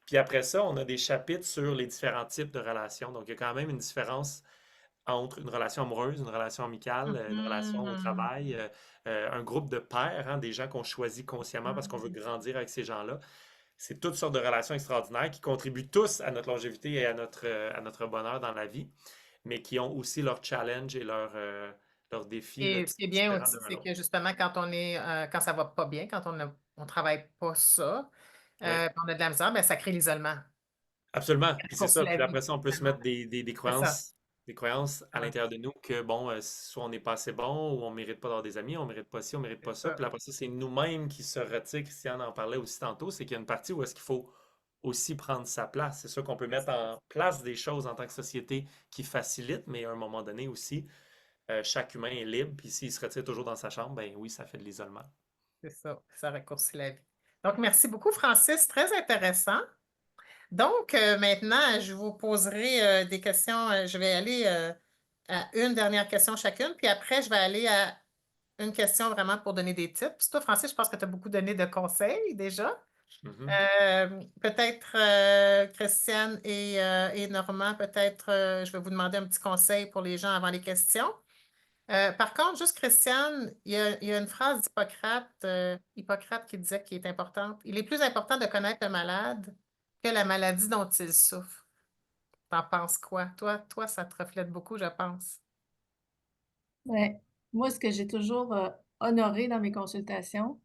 Speaker 3: Puis après ça, on a des chapitres sur les différents types de relations. Donc, il y a quand même une différence entre une relation amoureuse, une relation amicale, une relation au
Speaker 1: Mhm.
Speaker 3: travail, un groupe de pairs, hein, des gens qu'on choisit consciemment parce qu'on veut grandir avec ces gens-là. C'est toutes sortes de relations extraordinaires qui contribuent tous à notre longévité et à notre bonheur dans la vie, mais qui ont aussi leurs challenges et leurs défis là,
Speaker 1: Et
Speaker 3: qui
Speaker 1: ce qui est
Speaker 3: sont
Speaker 1: bien
Speaker 3: différents
Speaker 1: aussi,
Speaker 3: d'un à
Speaker 1: c'est que
Speaker 3: l'autre.
Speaker 1: justement, quand ça va pas bien, quand on travaille pas ça,
Speaker 3: Oui.
Speaker 1: puis on a de la misère, ben, ça crée l'isolement.
Speaker 3: Absolument.
Speaker 1: Ça
Speaker 3: Puis c'est
Speaker 1: raccourcit
Speaker 3: ça.
Speaker 1: la
Speaker 3: Puis
Speaker 1: vie.
Speaker 3: après ça, on peut se
Speaker 1: Tellement.
Speaker 3: mettre
Speaker 1: C'est ça.
Speaker 3: des croyances à
Speaker 1: Ouais,
Speaker 3: l'intérieur de nous que, bon, soit on n'est pas assez bon, ou on mérite pas d'avoir des amis, on mérite pas ci, on mérite
Speaker 1: c'est
Speaker 3: pas ça.
Speaker 1: ça.
Speaker 3: Puis après ça, c'est nous-mêmes qui se retirent. Christiane en parlait aussi tantôt, c'est qu'il y a une partie où est-ce qu'il faut aussi prendre sa place. C'est sûr qu'on peut mettre en place des choses en tant que société qui facilitent, mais à un moment donné aussi, chaque humain est libre. Puis s'il se retire toujours dans sa chambre, ben oui, ça fait de l'isolement.
Speaker 1: C'est ça. Ça raccourcit la vie. Donc, merci beaucoup, Francis. Très intéressant. Donc, maintenant, je vous poserai des questions. Je vais aller à une dernière question chacune, puis après, je vais aller à une question vraiment pour donner des tips. Toi, Francis, je pense que tu as beaucoup donné de conseils déjà.
Speaker 3: Mhm.
Speaker 1: Peut-être Christiane et Normand, peut-être je vais vous demander un petit conseil pour les gens avant les questions. Par contre, juste Christiane, il y a une phrase d'Hippocrate, Hippocrate qui disait qui est importante. Il est plus important de connaître le malade que la maladie dont il souffre. T'en penses quoi? Toi, ça te reflète beaucoup, je pense.
Speaker 2: Ouais. Moi, ce que j'ai toujours honoré dans mes consultations,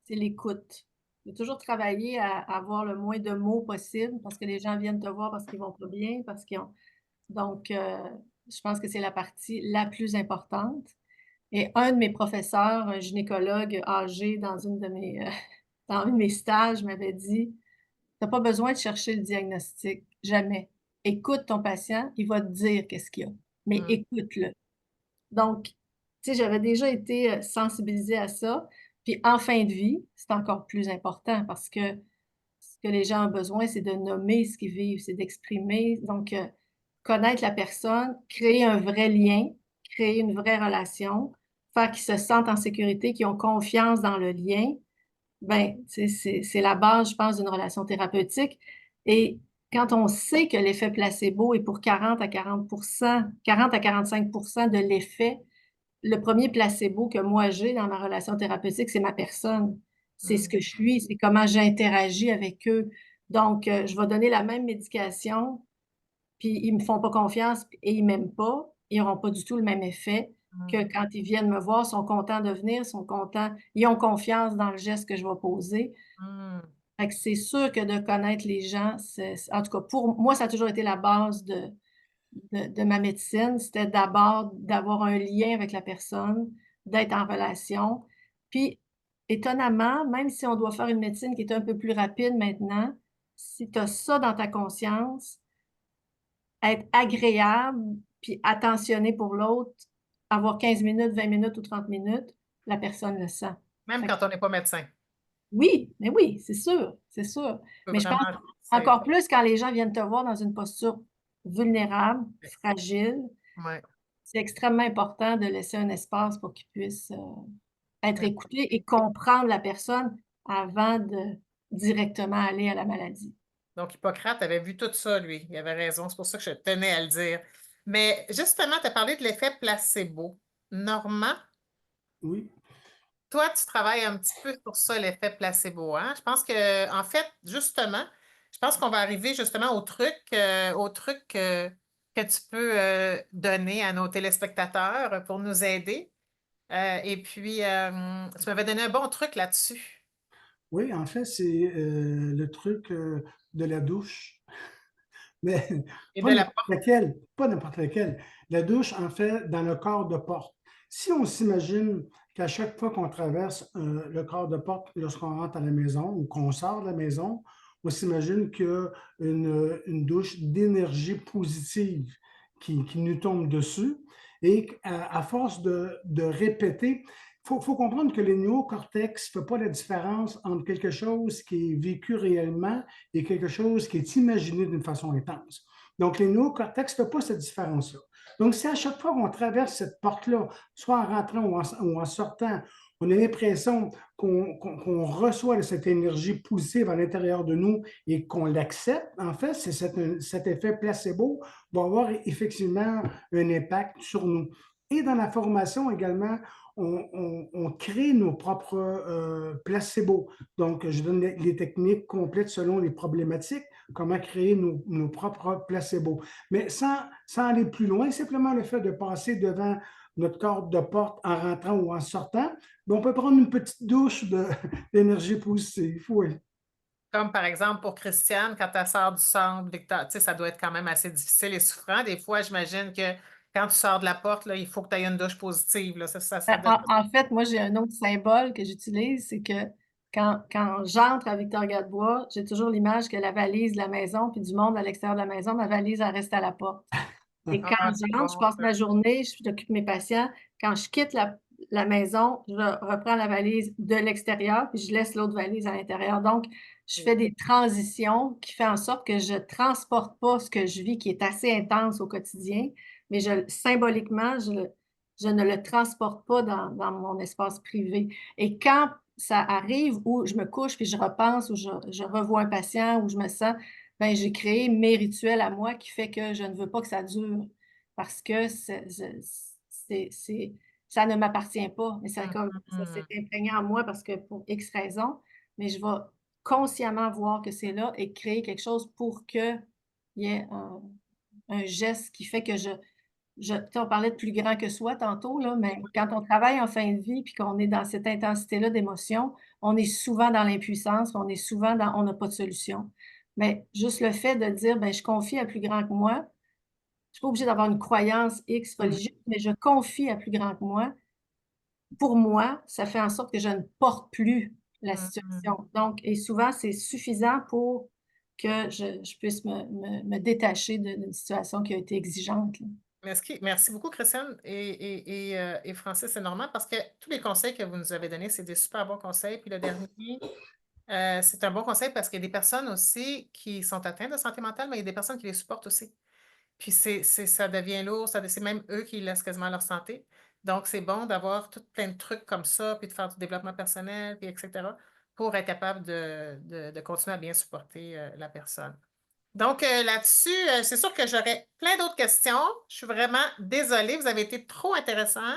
Speaker 2: c'est l'écoute. J'ai toujours travaillé à avoir le moins de mots possible parce que les gens viennent te voir parce qu'ils vont pas bien, parce qu'ils ont... Donc, je pense que c'est la partie la plus importante. Et un de mes professeurs, un gynécologue âgé dans dans un de mes stages, m'avait dit, t'as pas besoin de chercher le diagnostic, jamais. Écoute ton patient, il va te dire qu'est-ce qu'il y a, mais
Speaker 1: Hmm.
Speaker 2: écoute-le. Donc, tu sais, j'avais déjà été sensibilisée à ça. Puis en fin de vie, c'est encore plus important parce que ce que les gens ont besoin, c'est de nommer ce qu'ils vivent, c'est d'exprimer. Donc, connaître la personne, créer un vrai lien, créer une vraie relation, faire qu'ils se sentent en sécurité, qu'ils ont confiance dans le lien, ben, tu sais, c'est la base, je pense, d'une relation thérapeutique. Et quand on sait que l'effet placebo est pour 40 à 40 40 à 45 de l'effet, le premier placebo que moi j'ai dans ma relation thérapeutique, c'est ma personne. C'est ce
Speaker 1: Hmm.
Speaker 2: que je suis, c'est comment j'interagis avec eux. Donc, je vais donner la même médication, puis ils me font pas confiance et ils m'aiment pas, ils n'auront pas du tout le même effet que
Speaker 1: Hmm.
Speaker 2: quand ils viennent me voir, sont contents de venir, sont contents, ils ont confiance dans le geste que je vais poser.
Speaker 1: Hmm.
Speaker 2: Fait que c'est sûr que de connaître les gens, en tout cas, pour moi, ça a toujours été la base de ma médecine, c'était d'abord d'avoir un lien avec la personne, d'être en relation. Puis, étonnamment, même si on doit faire une médecine qui est un peu plus rapide maintenant, si tu as ça dans ta conscience, être agréable, puis attentionné pour l'autre, avoir 15 minutes, 20 minutes ou 30 minutes, la personne le sent.
Speaker 1: Même
Speaker 2: Fait que
Speaker 1: quand on n'est pas médecin,
Speaker 2: oui, mais oui, c'est sûr, c'est sûr.
Speaker 1: on peut
Speaker 2: Mais je pense
Speaker 1: vraiment
Speaker 2: encore
Speaker 1: s'aider.
Speaker 2: plus quand les gens viennent te voir dans une posture vulnérable, fragile,
Speaker 1: Ouais.
Speaker 2: c'est extrêmement important de laisser un espace pour qu'ils puissent être
Speaker 1: Ouais.
Speaker 2: écoutés et comprendre la personne avant de directement aller à la maladie.
Speaker 1: Donc, Hippocrate avait vu tout ça, lui. Il avait raison. C'est pour ça que je tenais à le dire. Mais justement, tu as parlé de l'effet placebo. Normand,
Speaker 4: Oui,
Speaker 1: toi, tu travailles un petit peu sur ça, l'effet placebo, hein? Je pense que, en fait, justement, je pense qu'on va arriver justement au truc que tu peux donner à nos téléspectateurs pour nous aider. Et puis, tu m'avais donné un bon truc là-dessus.
Speaker 4: oui, en fait, c'est le truc de la douche. Mais
Speaker 1: Et
Speaker 4: pas
Speaker 1: de la
Speaker 4: n'importe
Speaker 1: porte.
Speaker 4: laquelle, pas n'importe laquelle. La douche, en fait, dans le corps de porte. Si on s'imagine qu'à chaque fois qu'on traverse le corps de porte lorsqu'on rentre à la maison ou qu'on sort de la maison, on s'imagine qu'il y a une douche d'énergie positive qui nous tombe dessus. Et à force de répéter, faut comprendre que le néocortex ne fait pas la différence entre quelque chose qui est vécu réellement et quelque chose qui est imaginé d'une façon intense. Donc, les néocortex ne font pas cette différence-là. Donc, si à chaque fois qu'on traverse cette porte-là, soit en rentrant ou en sortant, On a l'impression qu'on reçoit cette énergie positive à l'intérieur de nous et qu'on l'accepte. En fait, c'est cet effet placebo va avoir effectivement un impact sur nous. Et dans la formation également, on crée nos propres placebos. Donc, je donne les techniques complètes selon les problématiques, comment créer nos propres placebos. Mais sans aller plus loin, simplement le fait de passer devant notre corde de porte en rentrant ou en sortant, on peut prendre une petite douche d'énergie positive. Oui.
Speaker 1: Comme par exemple pour Christiane, quand elle sort du centre, tu sais, ça doit être quand même assez difficile et souffrant. Des fois, j'imagine que quand tu sors de la porte, là, il faut que tu aies une douche positive. Là. Ça doit
Speaker 2: En fait, moi, j'ai un autre symbole que j'utilise, c'est que quand j'entre à Victor-Gadebois, j'ai toujours l'image que la valise de la maison, puis du monde à l'extérieur de la maison, ma valise, elle reste à la porte. Et quand
Speaker 1: Ah, c'est
Speaker 2: j'entre, je
Speaker 1: bon,
Speaker 2: passe
Speaker 1: ça.
Speaker 2: ma journée, je m'occupe de mes patients. Quand je quitte la maison, je reprends la valise de l'extérieur, puis je laisse l'autre valise à l'intérieur. Donc, je fais des transitions qui font en sorte que je ne transporte pas ce que je vis, qui est assez intense au quotidien, mais symboliquement, je ne le transporte pas dans mon espace privé. Et quand ça arrive où je me couche, puis je repense, ou je revois un patient, où je me sens ben, j'ai créé mes rituels à moi qui fait que je ne veux pas que ça dure parce que ça ne m'appartient pas. Mais ça s'est imprégné en moi parce que pour X raisons, mais je vais consciemment voir que c'est là et créer quelque chose pour qu'il y ait un geste qui fait que tu sais, on parlait de plus grand que soi tantôt, là, mais quand on travaille en fin de vie puis qu'on est dans cette intensité-là d'émotion, on est souvent dans l'impuissance, on est souvent on n'a pas de solution. Mais juste le fait de dire, ben, je confie à plus grand que moi, je ne suis pas obligée d'avoir une croyance X religieuse, mais je confie à plus grand que moi. Pour moi, ça fait en sorte que je ne porte plus la situation. Donc, et souvent, c'est suffisant pour que je puisse me détacher d'une situation qui a été exigeante, là.
Speaker 1: Merci beaucoup, Christiane et Francis, c'est normal parce que tous les conseils que vous nous avez donnés, c'est des super bons conseils. Puis le dernier, c'est un bon conseil parce qu'il y a des personnes aussi qui sont atteintes de santé mentale, mais il y a des personnes qui les supportent aussi. Puis ça devient lourd, c'est même eux qui laissent quasiment leur santé. Donc, c'est bon d'avoir tout plein de trucs comme ça, puis de faire du développement personnel, puis etc., pour être capable de continuer à bien supporter la personne. Donc, là-dessus, c'est sûr que j'aurais plein d'autres questions. Je suis vraiment désolée, vous avez été trop intéressant.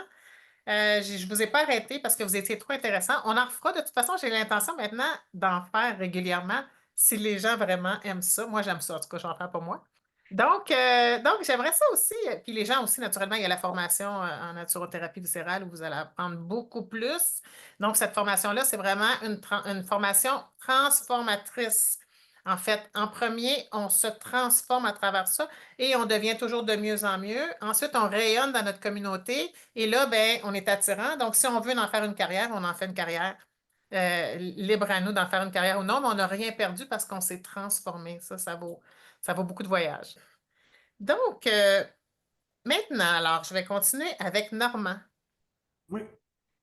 Speaker 1: Je ne vous ai pas arrêté parce que vous étiez trop intéressant. On en refera. De toute façon, j'ai l'intention maintenant d'en faire régulièrement si les gens vraiment aiment ça. Moi, j'aime ça. En tout cas, je n'en fais pas moi. Donc j'aimerais ça aussi. Puis les gens aussi, naturellement, il y a la formation en naturothérapie viscérale où vous allez apprendre beaucoup plus. Donc, cette formation-là, c'est vraiment une formation transformatrice. En fait, en premier, on se transforme à travers ça et on devient toujours de mieux en mieux. Ensuite, on rayonne dans notre communauté et là, ben, on est attirant. Donc, si on veut en faire une carrière, on en fait une carrière. Libre à nous d'en faire une carrière ou non, mais on n'a rien perdu parce qu'on s'est transformé. Ça vaut beaucoup de voyages. Donc, maintenant, alors, je vais continuer avec Normand.
Speaker 4: Oui.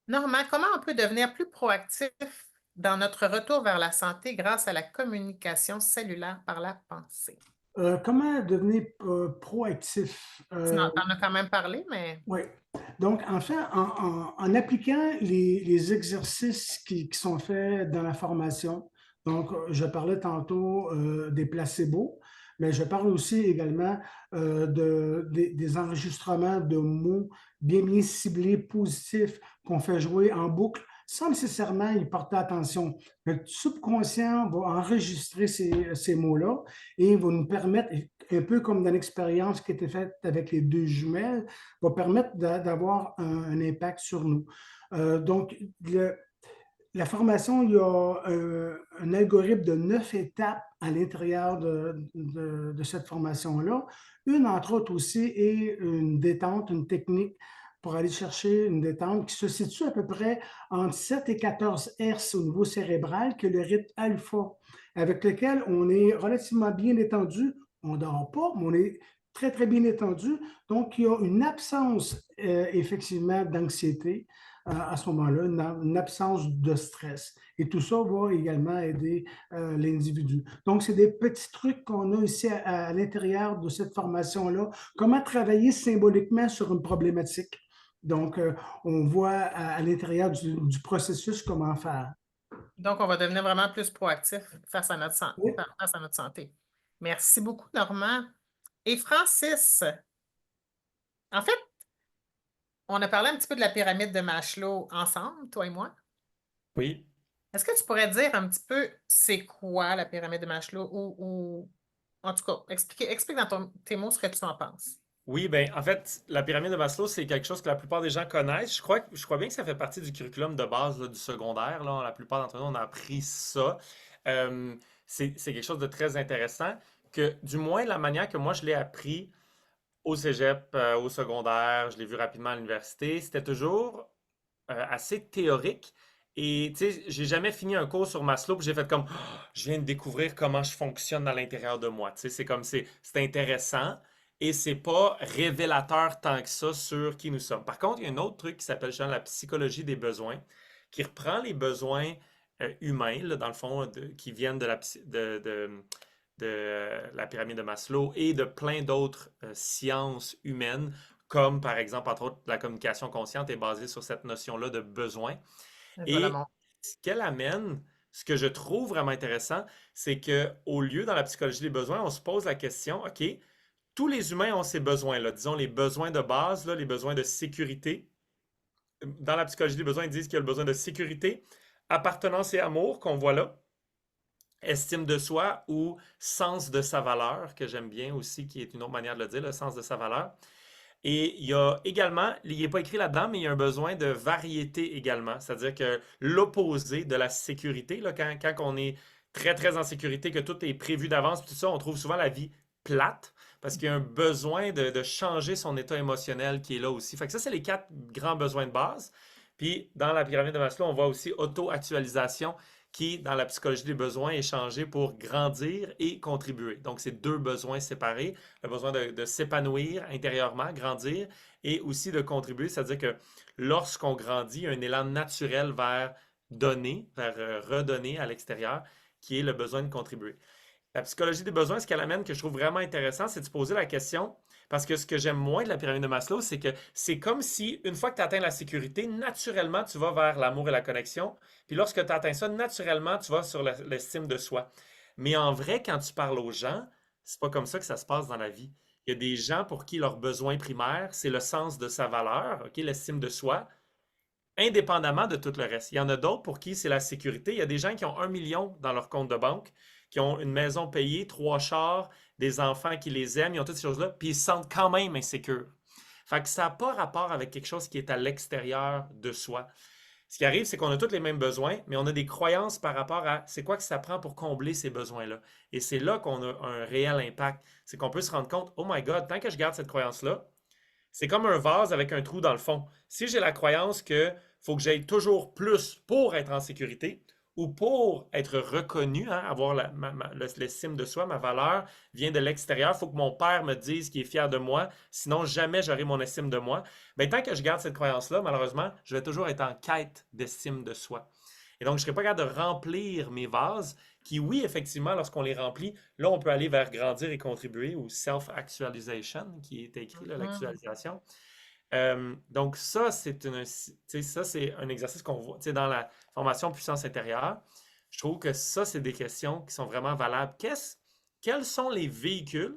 Speaker 1: Normand, comment on peut devenir plus proactif dans notre retour vers la santé grâce à la communication cellulaire par la pensée?
Speaker 4: Comment devenir proactif?
Speaker 1: Tu en as quand même parlé, mais...
Speaker 4: Oui. Donc, en fait, en appliquant les exercices qui sont faits dans la formation, donc je parlais tantôt des placebos, mais je parle aussi également des enregistrements de mots bien ciblés, positifs, qu'on fait jouer en boucle sans nécessairement y porter attention. Le subconscient va enregistrer ces mots-là et va nous permettre, un peu comme dans l'expérience qui était faite avec les deux jumelles, va permettre d'avoir un impact sur nous. Donc, la formation, il y a un algorithme de 9 étapes à l'intérieur de cette formation-là. Une, entre autres aussi, est une détente, une technique pour aller chercher une détente qui se situe à peu près entre 7 et 14 Hz au niveau cérébral, que le rythme alpha, avec lequel on est relativement bien détendu. On ne dort pas, mais on est très, très bien détendu. Donc, il y a une absence, effectivement, d'anxiété à ce moment-là, une absence de stress. Et tout ça va également aider l'individu. Donc, c'est des petits trucs qu'on a ici à l'intérieur de cette formation-là. Comment travailler symboliquement sur une problématique. Donc, on voit à l'intérieur du processus comment faire.
Speaker 1: Donc, on va devenir vraiment plus proactif face à notre
Speaker 4: Oui.
Speaker 1: face à notre santé. Merci beaucoup, Normand. Et Francis, en fait, on a parlé un petit peu de la pyramide de Maslow ensemble, toi et moi.
Speaker 3: Oui.
Speaker 1: Est-ce que tu pourrais dire un petit peu c'est quoi la pyramide de Maslow ou en tout cas, explique dans tes mots ce que tu en penses.
Speaker 3: Oui, ben en fait, la pyramide de Maslow, c'est quelque chose que la plupart des gens connaissent. Je crois bien que ça fait partie du curriculum de base là, du secondaire. Là. La plupart d'entre nous, on a appris ça. Euh, c'est quelque chose de très intéressant que, du moins, la manière que moi je l'ai appris au cégep, au secondaire, je l'ai vu rapidement à l'université, c'était toujours assez théorique. Et tu sais, j'ai jamais fini un cours sur Maslow, puis j'ai fait comme, oh, je viens de découvrir comment je fonctionne à l'intérieur de moi. Tu sais, c'est comme, c'est intéressant et c'est pas révélateur tant que ça sur qui nous sommes. Par contre, il y a un autre truc qui s'appelle justement la psychologie des besoins, qui reprend les besoins humains, là, dans le fond, qui viennent de la pyramide de Maslow et de plein d'autres sciences humaines, comme par exemple, entre autres, la communication consciente est basée sur cette notion-là de besoin.
Speaker 1: Voilà
Speaker 3: Et
Speaker 1: mon.
Speaker 3: ce qu'elle amène, ce que je trouve vraiment intéressant, c'est que au lieu, dans la psychologie des besoins, on se pose la question, OK, tous les humains ont ces besoins-là, disons les besoins de base, là, les besoins de sécurité. Dans la psychologie des besoins, ils disent qu'il y a le besoin de sécurité, appartenance et amour qu'on voit là, estime de soi ou sens de sa valeur, que j'aime bien aussi, qui est une autre manière de le dire, le sens de sa valeur. Et il y a également, il n'est pas écrit là-dedans, mais il y a un besoin de variété également. C'est-à-dire que l'opposé de la sécurité, là, quand on est très, très en sécurité, que tout est prévu d'avance, tout ça, on trouve souvent la vie plate parce qu'il y a un besoin de changer son état émotionnel qui est là aussi. Fait que ça, c'est les quatre grands besoins de base. Puis, dans la pyramide de Maslow, on voit aussi auto-actualisation qui, dans la psychologie des besoins, est changé pour grandir et contribuer. Donc, c'est deux besoins séparés. Le besoin de s'épanouir intérieurement, grandir, et aussi de contribuer, c'est-à-dire que lorsqu'on grandit, il y a un élan naturel vers donner, vers redonner à l'extérieur, qui est le besoin de contribuer. La psychologie des besoins, ce qu'elle amène que je trouve vraiment intéressant, c'est de se poser la question, parce que ce que j'aime moins de la pyramide de Maslow, c'est que c'est comme si, une fois que tu atteins la sécurité, naturellement, tu vas vers l'amour et la connexion. Puis lorsque tu atteins ça, naturellement, tu vas sur l'estime de soi. Mais en vrai, quand tu parles aux gens, c'est pas comme ça que ça se passe dans la vie. Il y a des gens pour qui leur besoin primaire, c'est le sens de sa valeur, ok, l'estime de soi, indépendamment de tout le reste. Il y en a d'autres pour qui c'est la sécurité. Il y a des gens qui ont 1 million dans leur compte de banque, qui ont une maison payée, 3 chars, des enfants qui les aiment, ils ont toutes ces choses-là, puis ils se sentent quand même insécures. Fait que ça n'a pas rapport avec quelque chose qui est à l'extérieur de soi. Ce qui arrive, c'est qu'on a tous les mêmes besoins, mais on a des croyances par rapport à c'est quoi que ça prend pour combler ces besoins-là. Et c'est là qu'on a un réel impact. C'est qu'on peut se rendre compte, oh my God, tant que je garde cette croyance-là, c'est comme un vase avec un trou dans le fond. Si j'ai la croyance que faut que j'aille toujours plus pour être en sécurité ou pour être reconnu, hein, avoir l'estime de soi, ma valeur vient de l'extérieur. Il faut que mon père me dise qu'il est fier de moi, sinon jamais j'aurai mon estime de moi. Ben, tant que je garde cette croyance-là, malheureusement, je vais toujours être en quête d'estime de soi. Et donc, je ne serai pas capable de remplir mes vases qui, oui, effectivement, lorsqu'on les remplit, là, on peut aller vers grandir et contribuer ou self-actualization, qui est écrit, là, l'actualisation. Donc, ça, c'est un exercice qu'on voit dans la formation puissance intérieure. Je trouve que ça, c'est des questions qui sont vraiment valables. Quels sont les véhicules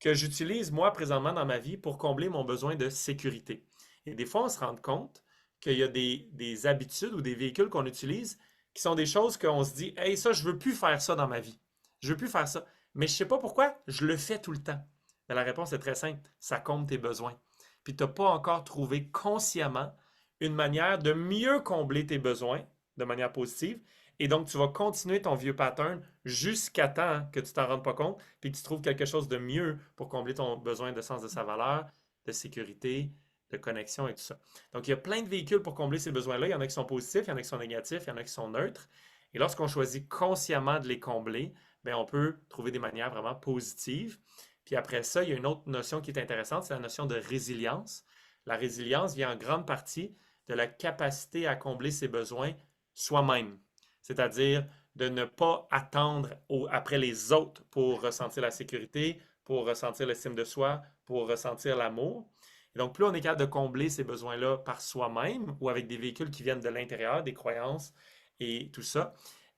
Speaker 3: que j'utilise moi présentement dans ma vie pour combler mon besoin de sécurité? Et des fois, on se rend compte qu'il y a des habitudes ou des véhicules qu'on utilise qui sont des choses qu'on se dit, hey, ça, je veux plus faire ça dans ma vie. Je veux plus faire ça. Mais je sais pas pourquoi, je le fais tout le temps. Mais la réponse est très simple, ça comble tes besoins. Puis tu n'as pas encore trouvé consciemment une manière de mieux combler tes besoins de manière positive. Et donc, tu vas continuer ton vieux pattern jusqu'à temps que tu t'en rendes pas compte, puis que tu trouves quelque chose de mieux pour combler ton besoin de sens de sa valeur, de sécurité, de connexion et tout ça. Donc, il y a plein de véhicules pour combler ces besoins-là. Il y en a qui sont positifs, il y en a qui sont négatifs, il y en a qui sont neutres. Et lorsqu'on choisit consciemment de les combler, bien, on peut trouver des manières vraiment positives. Puis après ça, il y a une autre notion qui est intéressante, c'est la notion de résilience. La résilience vient en grande partie de la capacité à combler ses besoins soi-même. C'est-à-dire de ne pas attendre après les autres pour ressentir la sécurité, pour ressentir l'estime de soi, pour ressentir l'amour. Et donc, plus on est capable de combler ces besoins-là par soi-même ou avec des véhicules qui viennent de l'intérieur, des croyances et tout ça,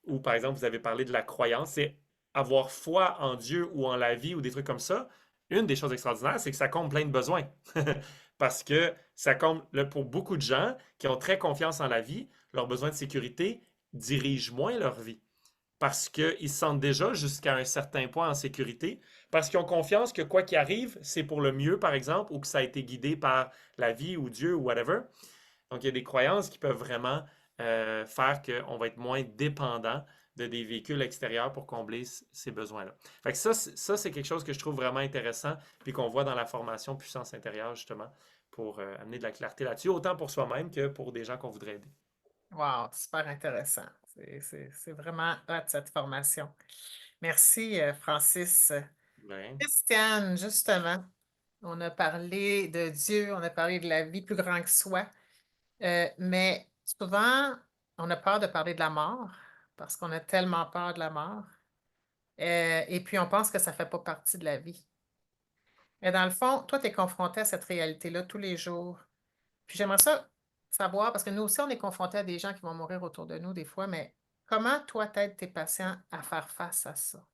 Speaker 3: ou par exemple, vous avez parlé de la croyance, c'est avoir foi en Dieu ou en la vie ou des trucs comme ça. Une des choses extraordinaires, c'est que ça comble plein de besoins. Parce que ça comble, pour beaucoup de gens qui ont très confiance en la vie, leurs besoins de sécurité dirigent moins leur vie parce qu'ils se sentent déjà jusqu'à un certain point en sécurité, parce qu'ils ont confiance que quoi qu'il arrive, c'est pour le mieux, par exemple, ou que ça a été guidé par la vie ou Dieu ou whatever. Donc, il y a des croyances qui peuvent vraiment faire qu'on va être moins dépendant de des véhicules extérieurs pour combler ces besoins-là. Fait que ça, c'est quelque chose que je trouve vraiment intéressant, puis qu'on voit dans la formation puissance intérieure, justement, pour amener de la clarté là-dessus, autant pour soi-même que pour des gens qu'on voudrait aider.
Speaker 1: Wow, super intéressant. C'est vraiment hot, cette formation. Merci, Francis.
Speaker 3: Ben,
Speaker 1: Christiane, justement, on a parlé de Dieu, on a parlé de la vie plus grande que soi, mais souvent, on a peur de parler de la mort parce qu'on a tellement peur de la mort. Et puis, on pense que ça ne fait pas partie de la vie. Mais dans le fond, toi, tu es confronté à cette réalité-là tous les jours. Puis j'aimerais ça savoir, parce que nous aussi, on est confronté à des gens qui vont mourir autour de nous des fois, mais comment toi, t'aides tes patients à faire face à ça?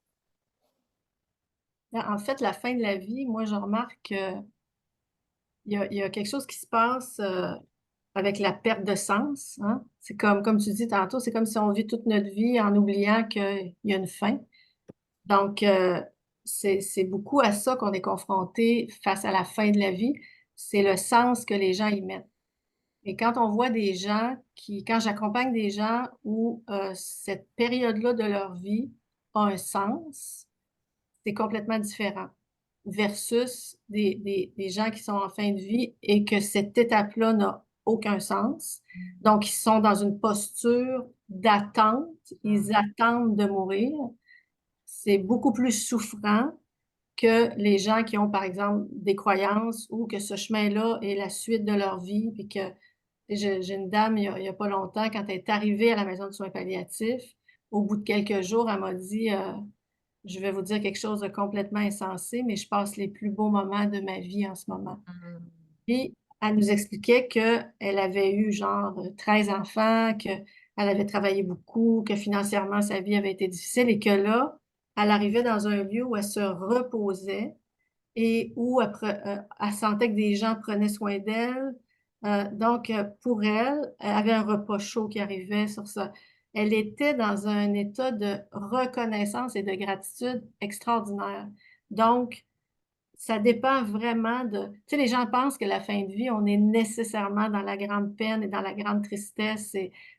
Speaker 2: En fait, la fin de la vie, moi, je remarque qu'il y a quelque chose qui se passe avec la perte de sens, hein. C'est comme tu dis tantôt, c'est comme si on vit toute notre vie en oubliant qu'il y a une fin. Donc, c'est beaucoup à ça qu'on est confronté face à la fin de la vie. C'est le sens que les gens y mettent. Et quand on voit des gens quand j'accompagne des gens où cette période-là de leur vie a un sens, c'est complètement différent versus des gens qui sont en fin de vie et que cette étape-là n'a aucun sens. Donc, ils sont dans une posture d'attente. Ils attendent de mourir. C'est beaucoup plus souffrant que les gens qui ont, par exemple, des croyances ou que ce chemin-là est la suite de leur vie. Puis que j'ai une dame, il y a pas longtemps, quand elle est arrivée à la maison de soins palliatifs, au bout de quelques jours, elle m'a dit je vais vous dire quelque chose de complètement insensé, mais je passe les plus beaux moments de ma vie en ce moment.
Speaker 1: Mm.
Speaker 2: Puis, elle nous expliquait qu'elle avait eu genre 13 enfants, qu'elle avait travaillé beaucoup, que financièrement, sa vie avait été difficile et que là, elle arrivait dans un lieu où elle se reposait et où elle sentait que des gens prenaient soin d'elle. Donc, pour elle, elle avait un repas chaud qui arrivait sur ça. Elle était dans un état de reconnaissance et de gratitude extraordinaire. Donc, ça dépend vraiment de... Tu sais, les gens pensent que la fin de vie, on est nécessairement dans la grande peine et dans la grande tristesse.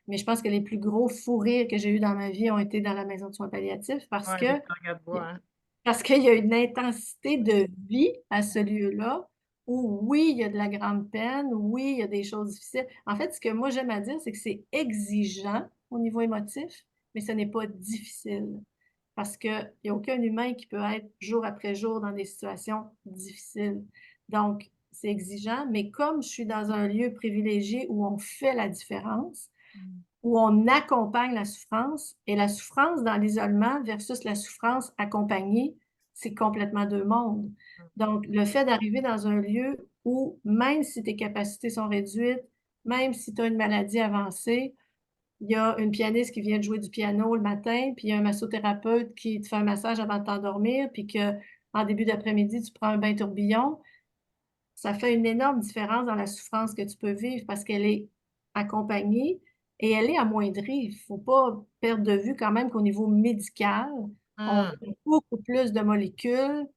Speaker 2: Mais je pense que les plus gros fous rires que j'ai eus dans ma vie ont été dans la maison de soins palliatifs
Speaker 1: Ouais, des langues de bois, hein.
Speaker 2: parce qu'il y a une intensité de vie à ce lieu-là où, oui, il y a de la grande peine, oui, il y a des choses difficiles. En fait, ce que moi j'aime à dire, c'est que c'est exigeant au niveau émotif, mais ce n'est pas difficile. Parce qu'il n'y a aucun humain qui peut être jour après jour dans des situations difficiles. Donc, c'est exigeant, mais comme je suis dans un lieu privilégié où on fait la différence, où on accompagne la souffrance, et la souffrance dans l'isolement versus la souffrance accompagnée, c'est complètement deux mondes. Donc, le fait d'arriver dans un lieu où, même si tes capacités sont réduites, même si tu as une maladie avancée, il y a une pianiste qui vient de jouer du piano le matin, puis il y a un massothérapeute qui te fait un massage avant de t'endormir, puis qu'en début d'après-midi, tu prends un bain tourbillon, ça fait une énorme différence dans la souffrance que tu peux vivre parce qu'elle est accompagnée et elle est amoindrie. Il ne faut pas perdre de vue quand même qu'au niveau médical, on a
Speaker 1: Mm.
Speaker 2: beaucoup plus de molécules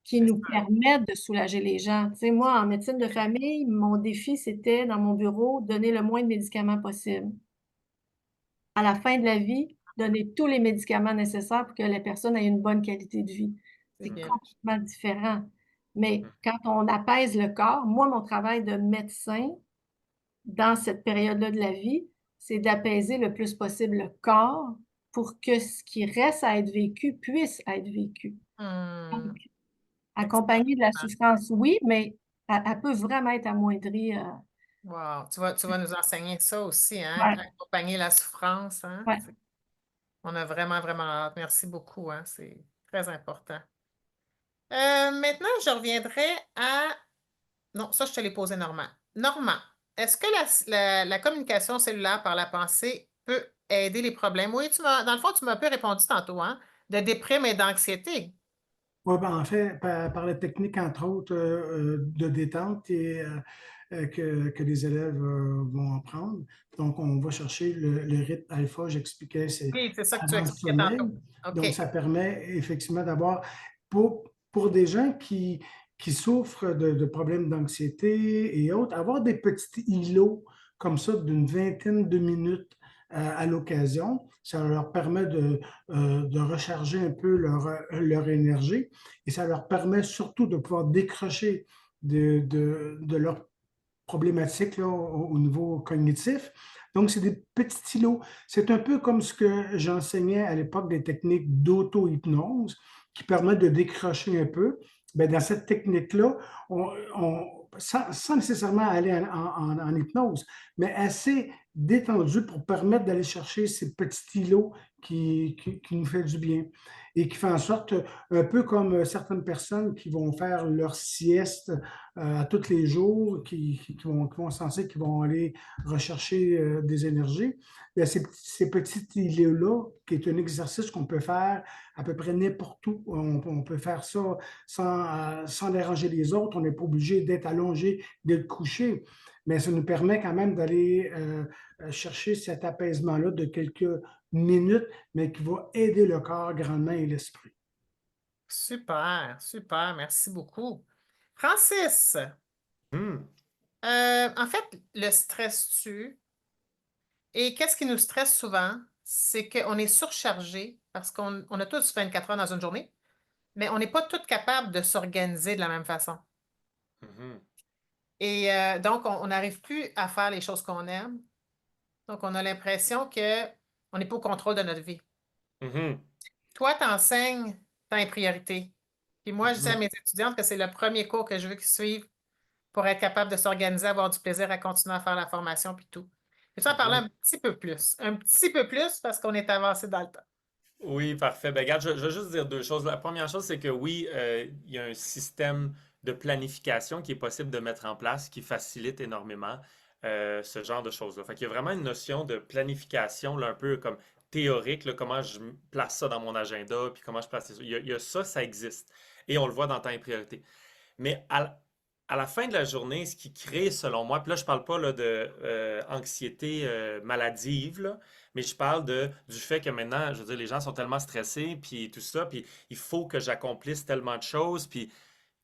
Speaker 2: qui
Speaker 1: C'est
Speaker 2: nous
Speaker 1: ça.
Speaker 2: permettent de soulager les gens. Tu sais, moi, en médecine de famille, mon défi, c'était, dans mon bureau, donner le moins de médicaments possible. À la fin de la vie, donner tous les médicaments nécessaires pour que la personne ait une bonne qualité de vie.
Speaker 1: C'est
Speaker 2: C'est
Speaker 1: bien.
Speaker 2: complètement différent. Mais quand on apaise le corps, moi, mon travail de médecin dans cette période-là de la vie, c'est d'apaiser le plus possible le corps pour que ce qui reste à être vécu puisse être vécu.
Speaker 1: Mm.
Speaker 2: Donc, accompagner de la souffrance, oui, mais elle peut vraiment être amoindrie.
Speaker 1: Wow. Tu vas nous enseigner ça aussi, hein?
Speaker 2: Ouais,
Speaker 1: Accompagner la souffrance, hein?
Speaker 2: ouais.
Speaker 1: On a vraiment, vraiment hâte. Merci beaucoup, hein? C'est très important. Maintenant, je reviendrai à Non, ça, je te l'ai posé, Normand. Normand, est-ce que la communication cellulaire par la pensée peut aider les problèmes? Oui, dans le fond, tu m'as un peu répondu tantôt, hein, de déprime et d'anxiété.
Speaker 4: Ouais, ben, en fait, par la technique, entre autres, de détente que les élèves vont apprendre. Donc, on va chercher le rythme alpha, j'expliquais, c'est
Speaker 1: Oui, c'est ça que tu
Speaker 4: avant le
Speaker 1: expliquais tantôt.
Speaker 4: sommeil.
Speaker 1: OK.
Speaker 4: Donc, ça permet effectivement d'avoir, pour des gens qui souffrent de problèmes d'anxiété et autres, avoir des petits îlots comme ça d'une vingtaine de minutes à l'occasion, ça leur permet de recharger un peu leur énergie et ça leur permet surtout de pouvoir décrocher de leurs problématiques là, au niveau cognitif. Donc, c'est des petits îlots. C'est un peu comme ce que j'enseignais à l'époque des techniques d'auto-hypnose qui permettent de décrocher un peu. Bien, dans cette technique-là, sans nécessairement aller en hypnose, mais assez détendu pour permettre d'aller chercher ces petits îlots qui nous fait du bien et qui fait en sorte, un peu comme certaines personnes qui vont faire leur sieste à tous les jours, qui vont aller rechercher des énergies. Il y a ces petits îlots-là, qui est un exercice qu'on peut faire à peu près n'importe où. On peut faire ça sans déranger les autres. On n'est pas obligé d'être allongé, d'être couché. Mais ça nous permet quand même d'aller chercher cet apaisement-là de quelques minutes, mais qui va aider le corps grandement et l'esprit.
Speaker 1: Super, super, merci beaucoup. Francis,
Speaker 3: Hmm.
Speaker 1: en fait, le stress tue. Et qu'est-ce qui nous stresse souvent? C'est qu'on est surchargé parce qu'on a tous 24 heures dans une journée, mais on n'est pas tous capables de s'organiser de la même façon.
Speaker 3: Mhm.
Speaker 1: Et donc, on n'arrive plus à faire les choses qu'on aime. Donc, on a l'impression qu'on n'est pas au contrôle de notre vie.
Speaker 3: Mhm.
Speaker 1: Toi, tu enseignes temps et priorité. Puis moi, je dis à
Speaker 3: Mhm.
Speaker 1: mes étudiantes que c'est le premier cours que je veux qu'ils suivent pour être capable de s'organiser, avoir du plaisir à continuer à faire la formation puis tout. Et tu en parler
Speaker 3: Mhm.
Speaker 1: un petit peu plus parce qu'on est avancé dans le temps.
Speaker 3: Oui, parfait. Ben, regarde, je vais juste dire deux choses. La première chose, c'est que oui, il y a un système de planification qui est possible de mettre en place qui facilite énormément ce genre de choses-là. Fait qu'il y a vraiment une notion de planification, là, un peu comme théorique, là, comment je place ça dans mon agenda, puis comment je place ça. Il y a ça, ça existe. Et on le voit dans temps et priorité. Mais à la fin de la journée, ce qui crée, selon moi, puis là, je parle pas là, de anxiété maladive, là, mais je parle du fait que maintenant, je veux dire, les gens sont tellement stressés, puis tout ça, puis il faut que j'accomplisse tellement de choses, puis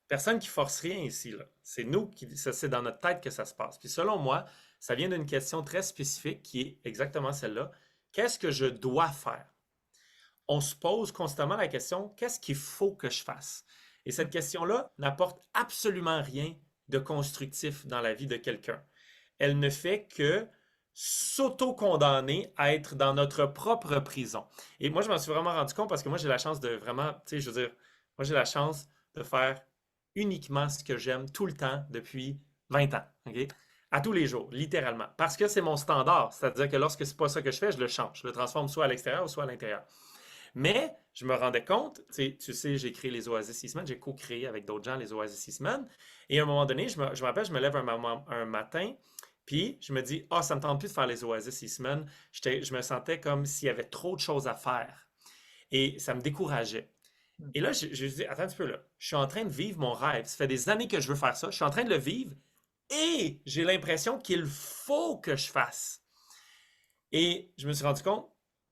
Speaker 3: personne qui force rien ici, là. C'est nous c'est dans notre tête que ça se passe. Puis selon moi, ça vient d'une question très spécifique qui est exactement celle-là. Qu'est-ce que je dois faire? On se pose constamment la question, qu'est-ce qu'il faut que je fasse? Et cette question-là n'apporte absolument rien de constructif dans la vie de quelqu'un. Elle ne fait que s'auto-condamner à être dans notre propre prison. Et moi, je m'en suis vraiment rendu compte parce que moi, j'ai la chance de vraiment, tu sais, je veux dire, moi, j'ai la chance de faire uniquement ce que j'aime tout le temps depuis 20 ans, OK? À tous les jours, littéralement. Parce que c'est mon standard. C'est-à-dire que lorsque c'est pas ça que je fais, je le change. Je le transforme soit à l'extérieur ou soit à l'intérieur. Mais je me rendais compte, tu sais, j'ai créé les Oasis Six Semaines, j'ai co-créé avec d'autres gens les Oasis Six Semaines. Et à un moment donné, je me rappelle, je me lève un matin, puis je me dis, ah, ça me tente plus de faire les Oasis Six Semaines. Je me sentais comme s'il y avait trop de choses à faire. Et ça me décourageait. Et là, je me dis, attends un petit peu là, je suis en train de vivre mon rêve. Ça fait des années que je veux faire ça. Je suis en train de le vivre et j'ai l'impression qu'il faut que je fasse. Et je me suis rendu compte,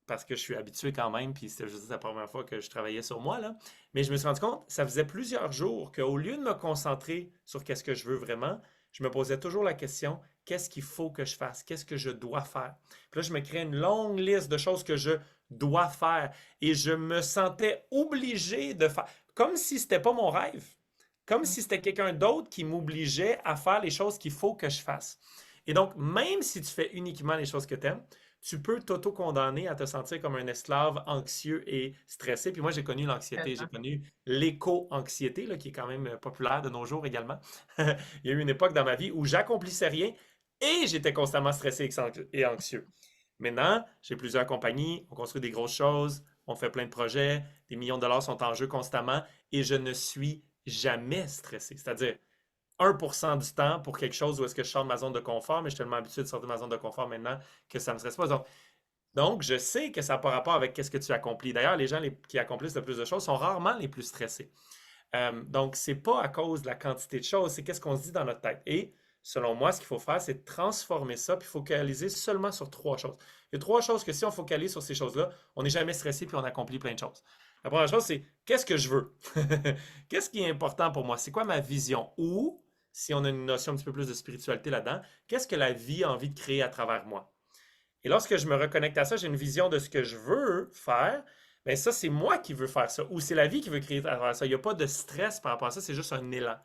Speaker 3: parce que je suis habitué quand même, puis c'était juste la première fois que je travaillais sur moi, là, mais je me suis rendu compte, ça faisait plusieurs jours qu'au lieu de me concentrer sur qu'est-ce que je veux vraiment, je me posais toujours la question, qu'est-ce qu'il faut que je fasse? Qu'est-ce que je dois faire? Puis là, je me créais une longue liste de choses que je dois faire et je me sentais obligé de faire, comme si c'était pas mon rêve, comme si c'était quelqu'un d'autre qui m'obligeait à faire les choses qu'il faut que je fasse. Et donc, même si tu fais uniquement les choses que tu aimes, tu peux t'auto-condamner à te sentir comme un esclave anxieux et stressé. Puis moi, j'ai connu l'anxiété, j'ai connu l'éco-anxiété, là, qui est quand même populaire de nos jours également. Il y a eu une époque dans ma vie où j'accomplissais rien et j'étais constamment stressé et anxieux. Maintenant, j'ai plusieurs compagnies, on construit des grosses choses, on fait plein de projets, des millions de dollars sont en jeu constamment et je ne suis jamais stressé. C'est-à-dire, 1% du temps pour quelque chose où est-ce que je sors de ma zone de confort, mais je suis tellement habitué de sortir de ma zone de confort maintenant que ça ne me stresse pas. Donc, je sais que ça n'a pas rapport avec qu'est-ce que tu accomplis. D'ailleurs, les gens qui accomplissent le plus de choses sont rarement les plus stressés. Donc, c'est pas à cause de la quantité de choses, c'est qu'est-ce qu'on se dit dans notre tête. Et selon moi, ce qu'il faut faire, c'est transformer ça, puis focaliser seulement sur 3 choses. Il y a 3 choses que si on focalise sur ces choses-là, on n'est jamais stressé, puis on accomplit plein de choses. La première chose, c'est qu'est-ce que je veux? Qu'est-ce qui est important pour moi? C'est quoi ma vision? Ou, si on a une notion un petit peu plus de spiritualité là-dedans, qu'est-ce que la vie a envie de créer à travers moi? Et lorsque je me reconnecte à ça, j'ai une vision de ce que je veux faire. Bien, ça, c'est moi qui veux faire ça. Ou c'est la vie qui veut créer à travers ça. Il n'y a pas de stress par rapport à ça, c'est juste un élan.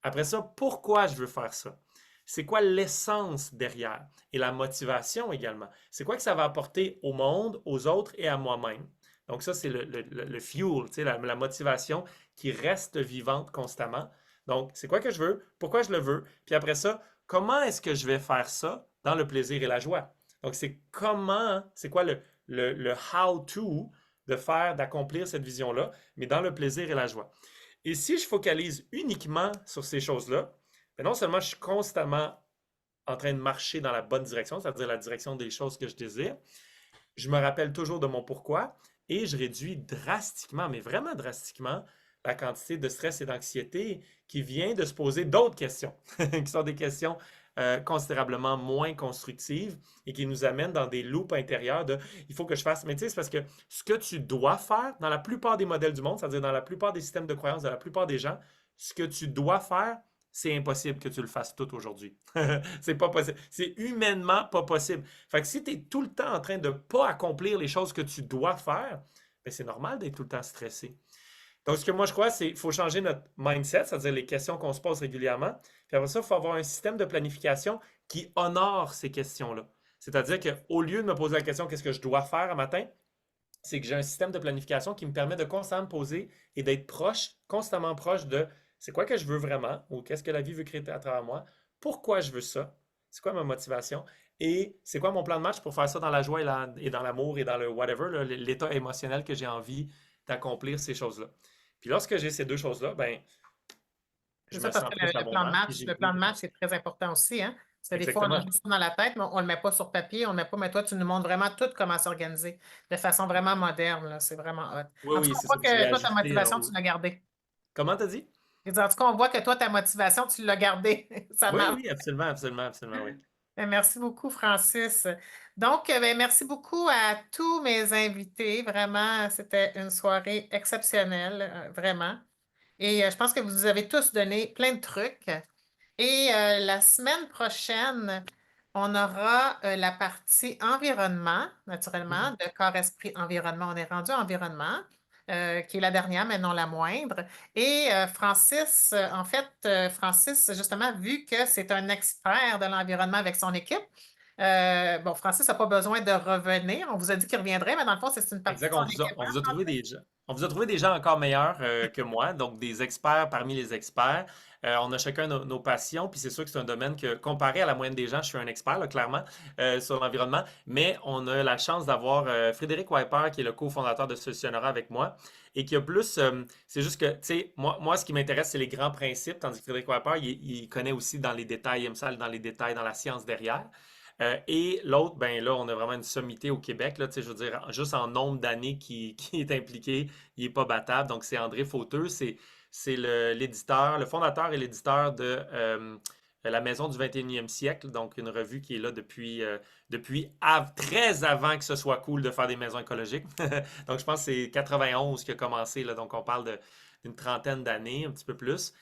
Speaker 3: Après ça, pourquoi je veux faire ça? C'est quoi l'essence derrière? Et la motivation également. C'est quoi que ça va apporter au monde, aux autres et à moi-même? Donc ça, c'est le fuel, tu sais, la motivation qui reste vivante constamment. Donc, c'est quoi que je veux? Pourquoi je le veux? Puis après ça, comment est-ce que je vais faire ça dans le plaisir et la joie? Donc, c'est comment, c'est quoi le how-to de faire, d'accomplir cette vision-là, mais dans le plaisir et la joie. Et si je focalise uniquement sur ces choses-là, ben non seulement je suis constamment en train de marcher dans la bonne direction, c'est-à-dire la direction des choses que je désire, je me rappelle toujours de mon pourquoi et je réduis drastiquement, mais vraiment drastiquement, la quantité de stress et d'anxiété qui vient de se poser d'autres questions, qui sont des questions considérablement moins constructives et qui nous amènent dans des loops intérieurs de il faut que je fasse. Mais tu sais, c'est parce que ce que tu dois faire dans la plupart des modèles du monde, c'est-à-dire dans la plupart des systèmes de croyances de la plupart des gens, ce que tu dois faire, c'est impossible que tu le fasses tout aujourd'hui. C'est pas possible. C'est humainement pas possible. Fait que si tu es tout le temps en train de pas accomplir les choses que tu dois faire, ben c'est normal d'être tout le temps stressé. Donc, ce que moi je crois, c'est qu'il faut changer notre mindset, c'est-à-dire les questions qu'on se pose régulièrement. Puis après ça, il faut avoir un système de planification qui honore ces questions-là. C'est-à-dire qu'au lieu de me poser la question qu'est-ce que je dois faire un matin, c'est que j'ai un système de planification qui me permet de constamment me poser et d'être proche, constamment proche de c'est quoi que je veux vraiment ou qu'est-ce que la vie veut créer à travers moi, pourquoi je veux ça, c'est quoi ma motivation et c'est quoi mon plan de match pour faire ça dans la joie et dans l'amour et dans le whatever, l'état émotionnel que j'ai envie d'accomplir ces choses-là. Puis lorsque j'ai ces 2 choses-là, ben, je
Speaker 1: C'est ça
Speaker 3: me
Speaker 1: parce
Speaker 3: sens
Speaker 1: que
Speaker 3: plus abondant.
Speaker 1: le plan de match, c'est très important aussi, hein? Parce que des fois, on a
Speaker 3: Exactement.
Speaker 1: juste ça dans la tête, mais on ne le met pas sur papier, on ne met pas, mais toi, tu nous montres vraiment tout comment s'organiser de façon vraiment moderne, là. C'est vraiment hot.
Speaker 3: Oui,
Speaker 1: En tout
Speaker 3: oui,
Speaker 1: cas,
Speaker 3: c'est
Speaker 1: on
Speaker 3: ça.
Speaker 1: voit
Speaker 3: Puis je l'ai
Speaker 1: que toi, ta
Speaker 3: ajusté.
Speaker 1: motivation, tu l'as gardée.
Speaker 3: Comment t'as dit?
Speaker 1: Je veux dire, en tout cas, on voit que toi, ta motivation, tu l'as gardée. Ça
Speaker 3: Oui,
Speaker 1: marche.
Speaker 3: oui, absolument, absolument, absolument, oui.
Speaker 1: Merci beaucoup, Francis. Donc, ben, merci beaucoup à tous mes invités. Vraiment, c'était une soirée exceptionnelle, vraiment. Et je pense que vous avez tous donné plein de trucs. Et la semaine prochaine, on aura la partie environnement, naturellement,
Speaker 3: Mhm.
Speaker 1: de corps, esprit, environnement. On est rendu à environnement, qui est la dernière, mais non la moindre. Et Francis, en fait, Francis, justement, vu que c'est un expert de l'environnement avec son équipe, bon, Francis n'a pas besoin de revenir. On vous a dit qu'il reviendrait, mais dans le fond, c'est une partie
Speaker 3: Exact.
Speaker 1: de son équipe,
Speaker 3: On
Speaker 1: hein,
Speaker 3: vous a trouvé
Speaker 1: Francis?
Speaker 3: des gens. On vous a trouvé des gens encore meilleurs que moi, donc des experts parmi les experts. On a chacun nos passions, puis c'est sûr que c'est un domaine que, comparé à la moyenne des gens, je suis un expert, là, clairement, sur l'environnement. Mais on a la chance d'avoir Frédéric Wiper, qui est le cofondateur de Solutionnera avec moi, et qui a plus. C'est juste que, tu sais, moi, ce qui m'intéresse, c'est les grands principes, tandis que Frédéric Wiper, il connaît aussi dans les détails, il aime ça aller dans les détails, dans la science derrière. Et l'autre, ben là, on a vraiment une sommité au Québec. Là, tu sais, je veux dire, juste en nombre d'années qui est impliqué, il n'est pas battable. Donc, c'est André Fauteux, c'est l'éditeur, le fondateur et l'éditeur de La Maison du 21e siècle, donc une revue qui est là depuis très avant que ce soit cool de faire des maisons écologiques. Donc, je pense que c'est 91 qui a commencé, là, donc on parle d'une trentaine d'années, un petit peu plus.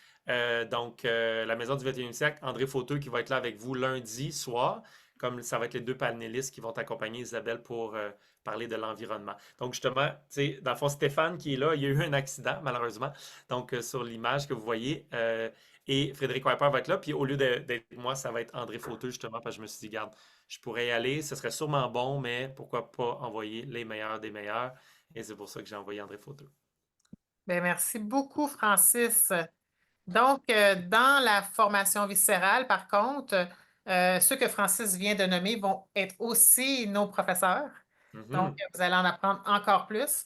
Speaker 3: Donc, La Maison du 21e siècle, André Fauteux qui va être là avec vous lundi soir comme ça va être les 2 panélistes qui vont accompagner Isabelle pour parler de l'environnement. Donc, justement, tu sais, dans le fond, Stéphane qui est là, il y a eu un accident, malheureusement, donc sur l'image que vous voyez, et Frédéric Wiper va être là, puis au lieu d'être moi, ça va être André Fauteux, justement, parce que je me suis dit, garde, je pourrais y aller, ce serait sûrement bon, mais pourquoi pas envoyer les meilleurs des meilleurs, et c'est pour ça que j'ai envoyé André Fauteux.
Speaker 1: Bien, merci beaucoup, Francis. Donc, dans la formation viscérale, par contre, ceux que Francis vient de nommer vont être aussi nos professeurs. Donc,
Speaker 3: Mhm.
Speaker 1: vous allez en apprendre encore plus.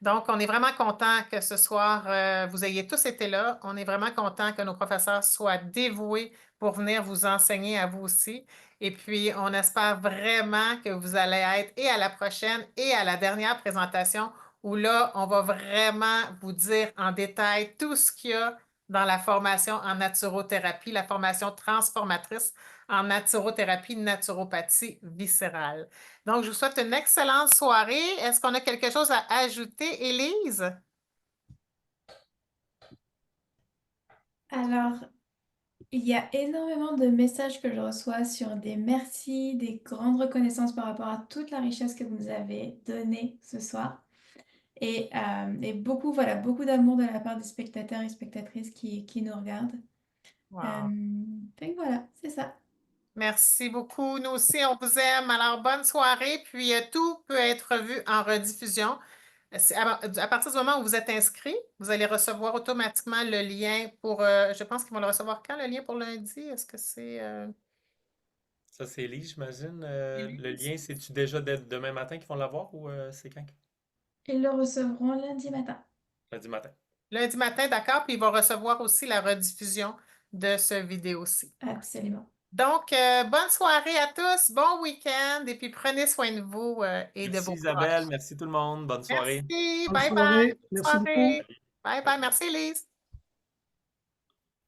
Speaker 1: Donc, on est vraiment content que ce soir, vous ayez tous été là. On est vraiment content que nos professeurs soient dévoués pour venir vous enseigner à vous aussi. Et puis, on espère vraiment que vous allez être et à la prochaine et à la dernière présentation où là, on va vraiment vous dire en détail tout ce qu'il y a dans la formation en naturothérapie, la formation transformatrice en naturothérapie, naturopathie viscérale. Donc, je vous souhaite une excellente soirée. Est-ce qu'on a quelque chose à ajouter, Élise?
Speaker 5: Alors, il y a énormément de messages que je reçois sur des merci, des grandes reconnaissances par rapport à toute la richesse que vous nous avez donnée ce soir. Et beaucoup, voilà, beaucoup d'amour de la part des spectateurs et spectatrices qui nous regardent.
Speaker 1: Wow.
Speaker 5: Fait que voilà, c'est ça.
Speaker 1: Merci beaucoup. Nous aussi, on vous aime. Alors, bonne soirée. Puis, tout peut être vu en rediffusion. À partir du moment où vous êtes inscrit, vous allez recevoir automatiquement le lien pour, je pense qu'ils vont le recevoir quand, le lien pour lundi? Est-ce que c'est
Speaker 3: Ça, c'est Elise, j'imagine. Le
Speaker 1: Élise?
Speaker 3: lien, c'est-tu déjà demain matin qu'ils vont l'avoir ou c'est quand?
Speaker 5: Ils le recevront lundi matin.
Speaker 3: Lundi matin.
Speaker 1: Lundi matin, d'accord. Puis, ils vont recevoir aussi la rediffusion de ce vidéo-ci.
Speaker 5: Absolument.
Speaker 1: Donc, bonne soirée à tous, bon week-end et puis prenez soin de vous et de
Speaker 3: Merci
Speaker 1: vos
Speaker 3: Isabelle,
Speaker 1: proches.
Speaker 3: merci tout le monde. Bonne soirée.
Speaker 1: Merci,
Speaker 4: Bonne
Speaker 1: bye bye,
Speaker 4: soirée.
Speaker 1: bonne
Speaker 4: Merci beaucoup.
Speaker 1: soirée. Bye bye, merci Lise.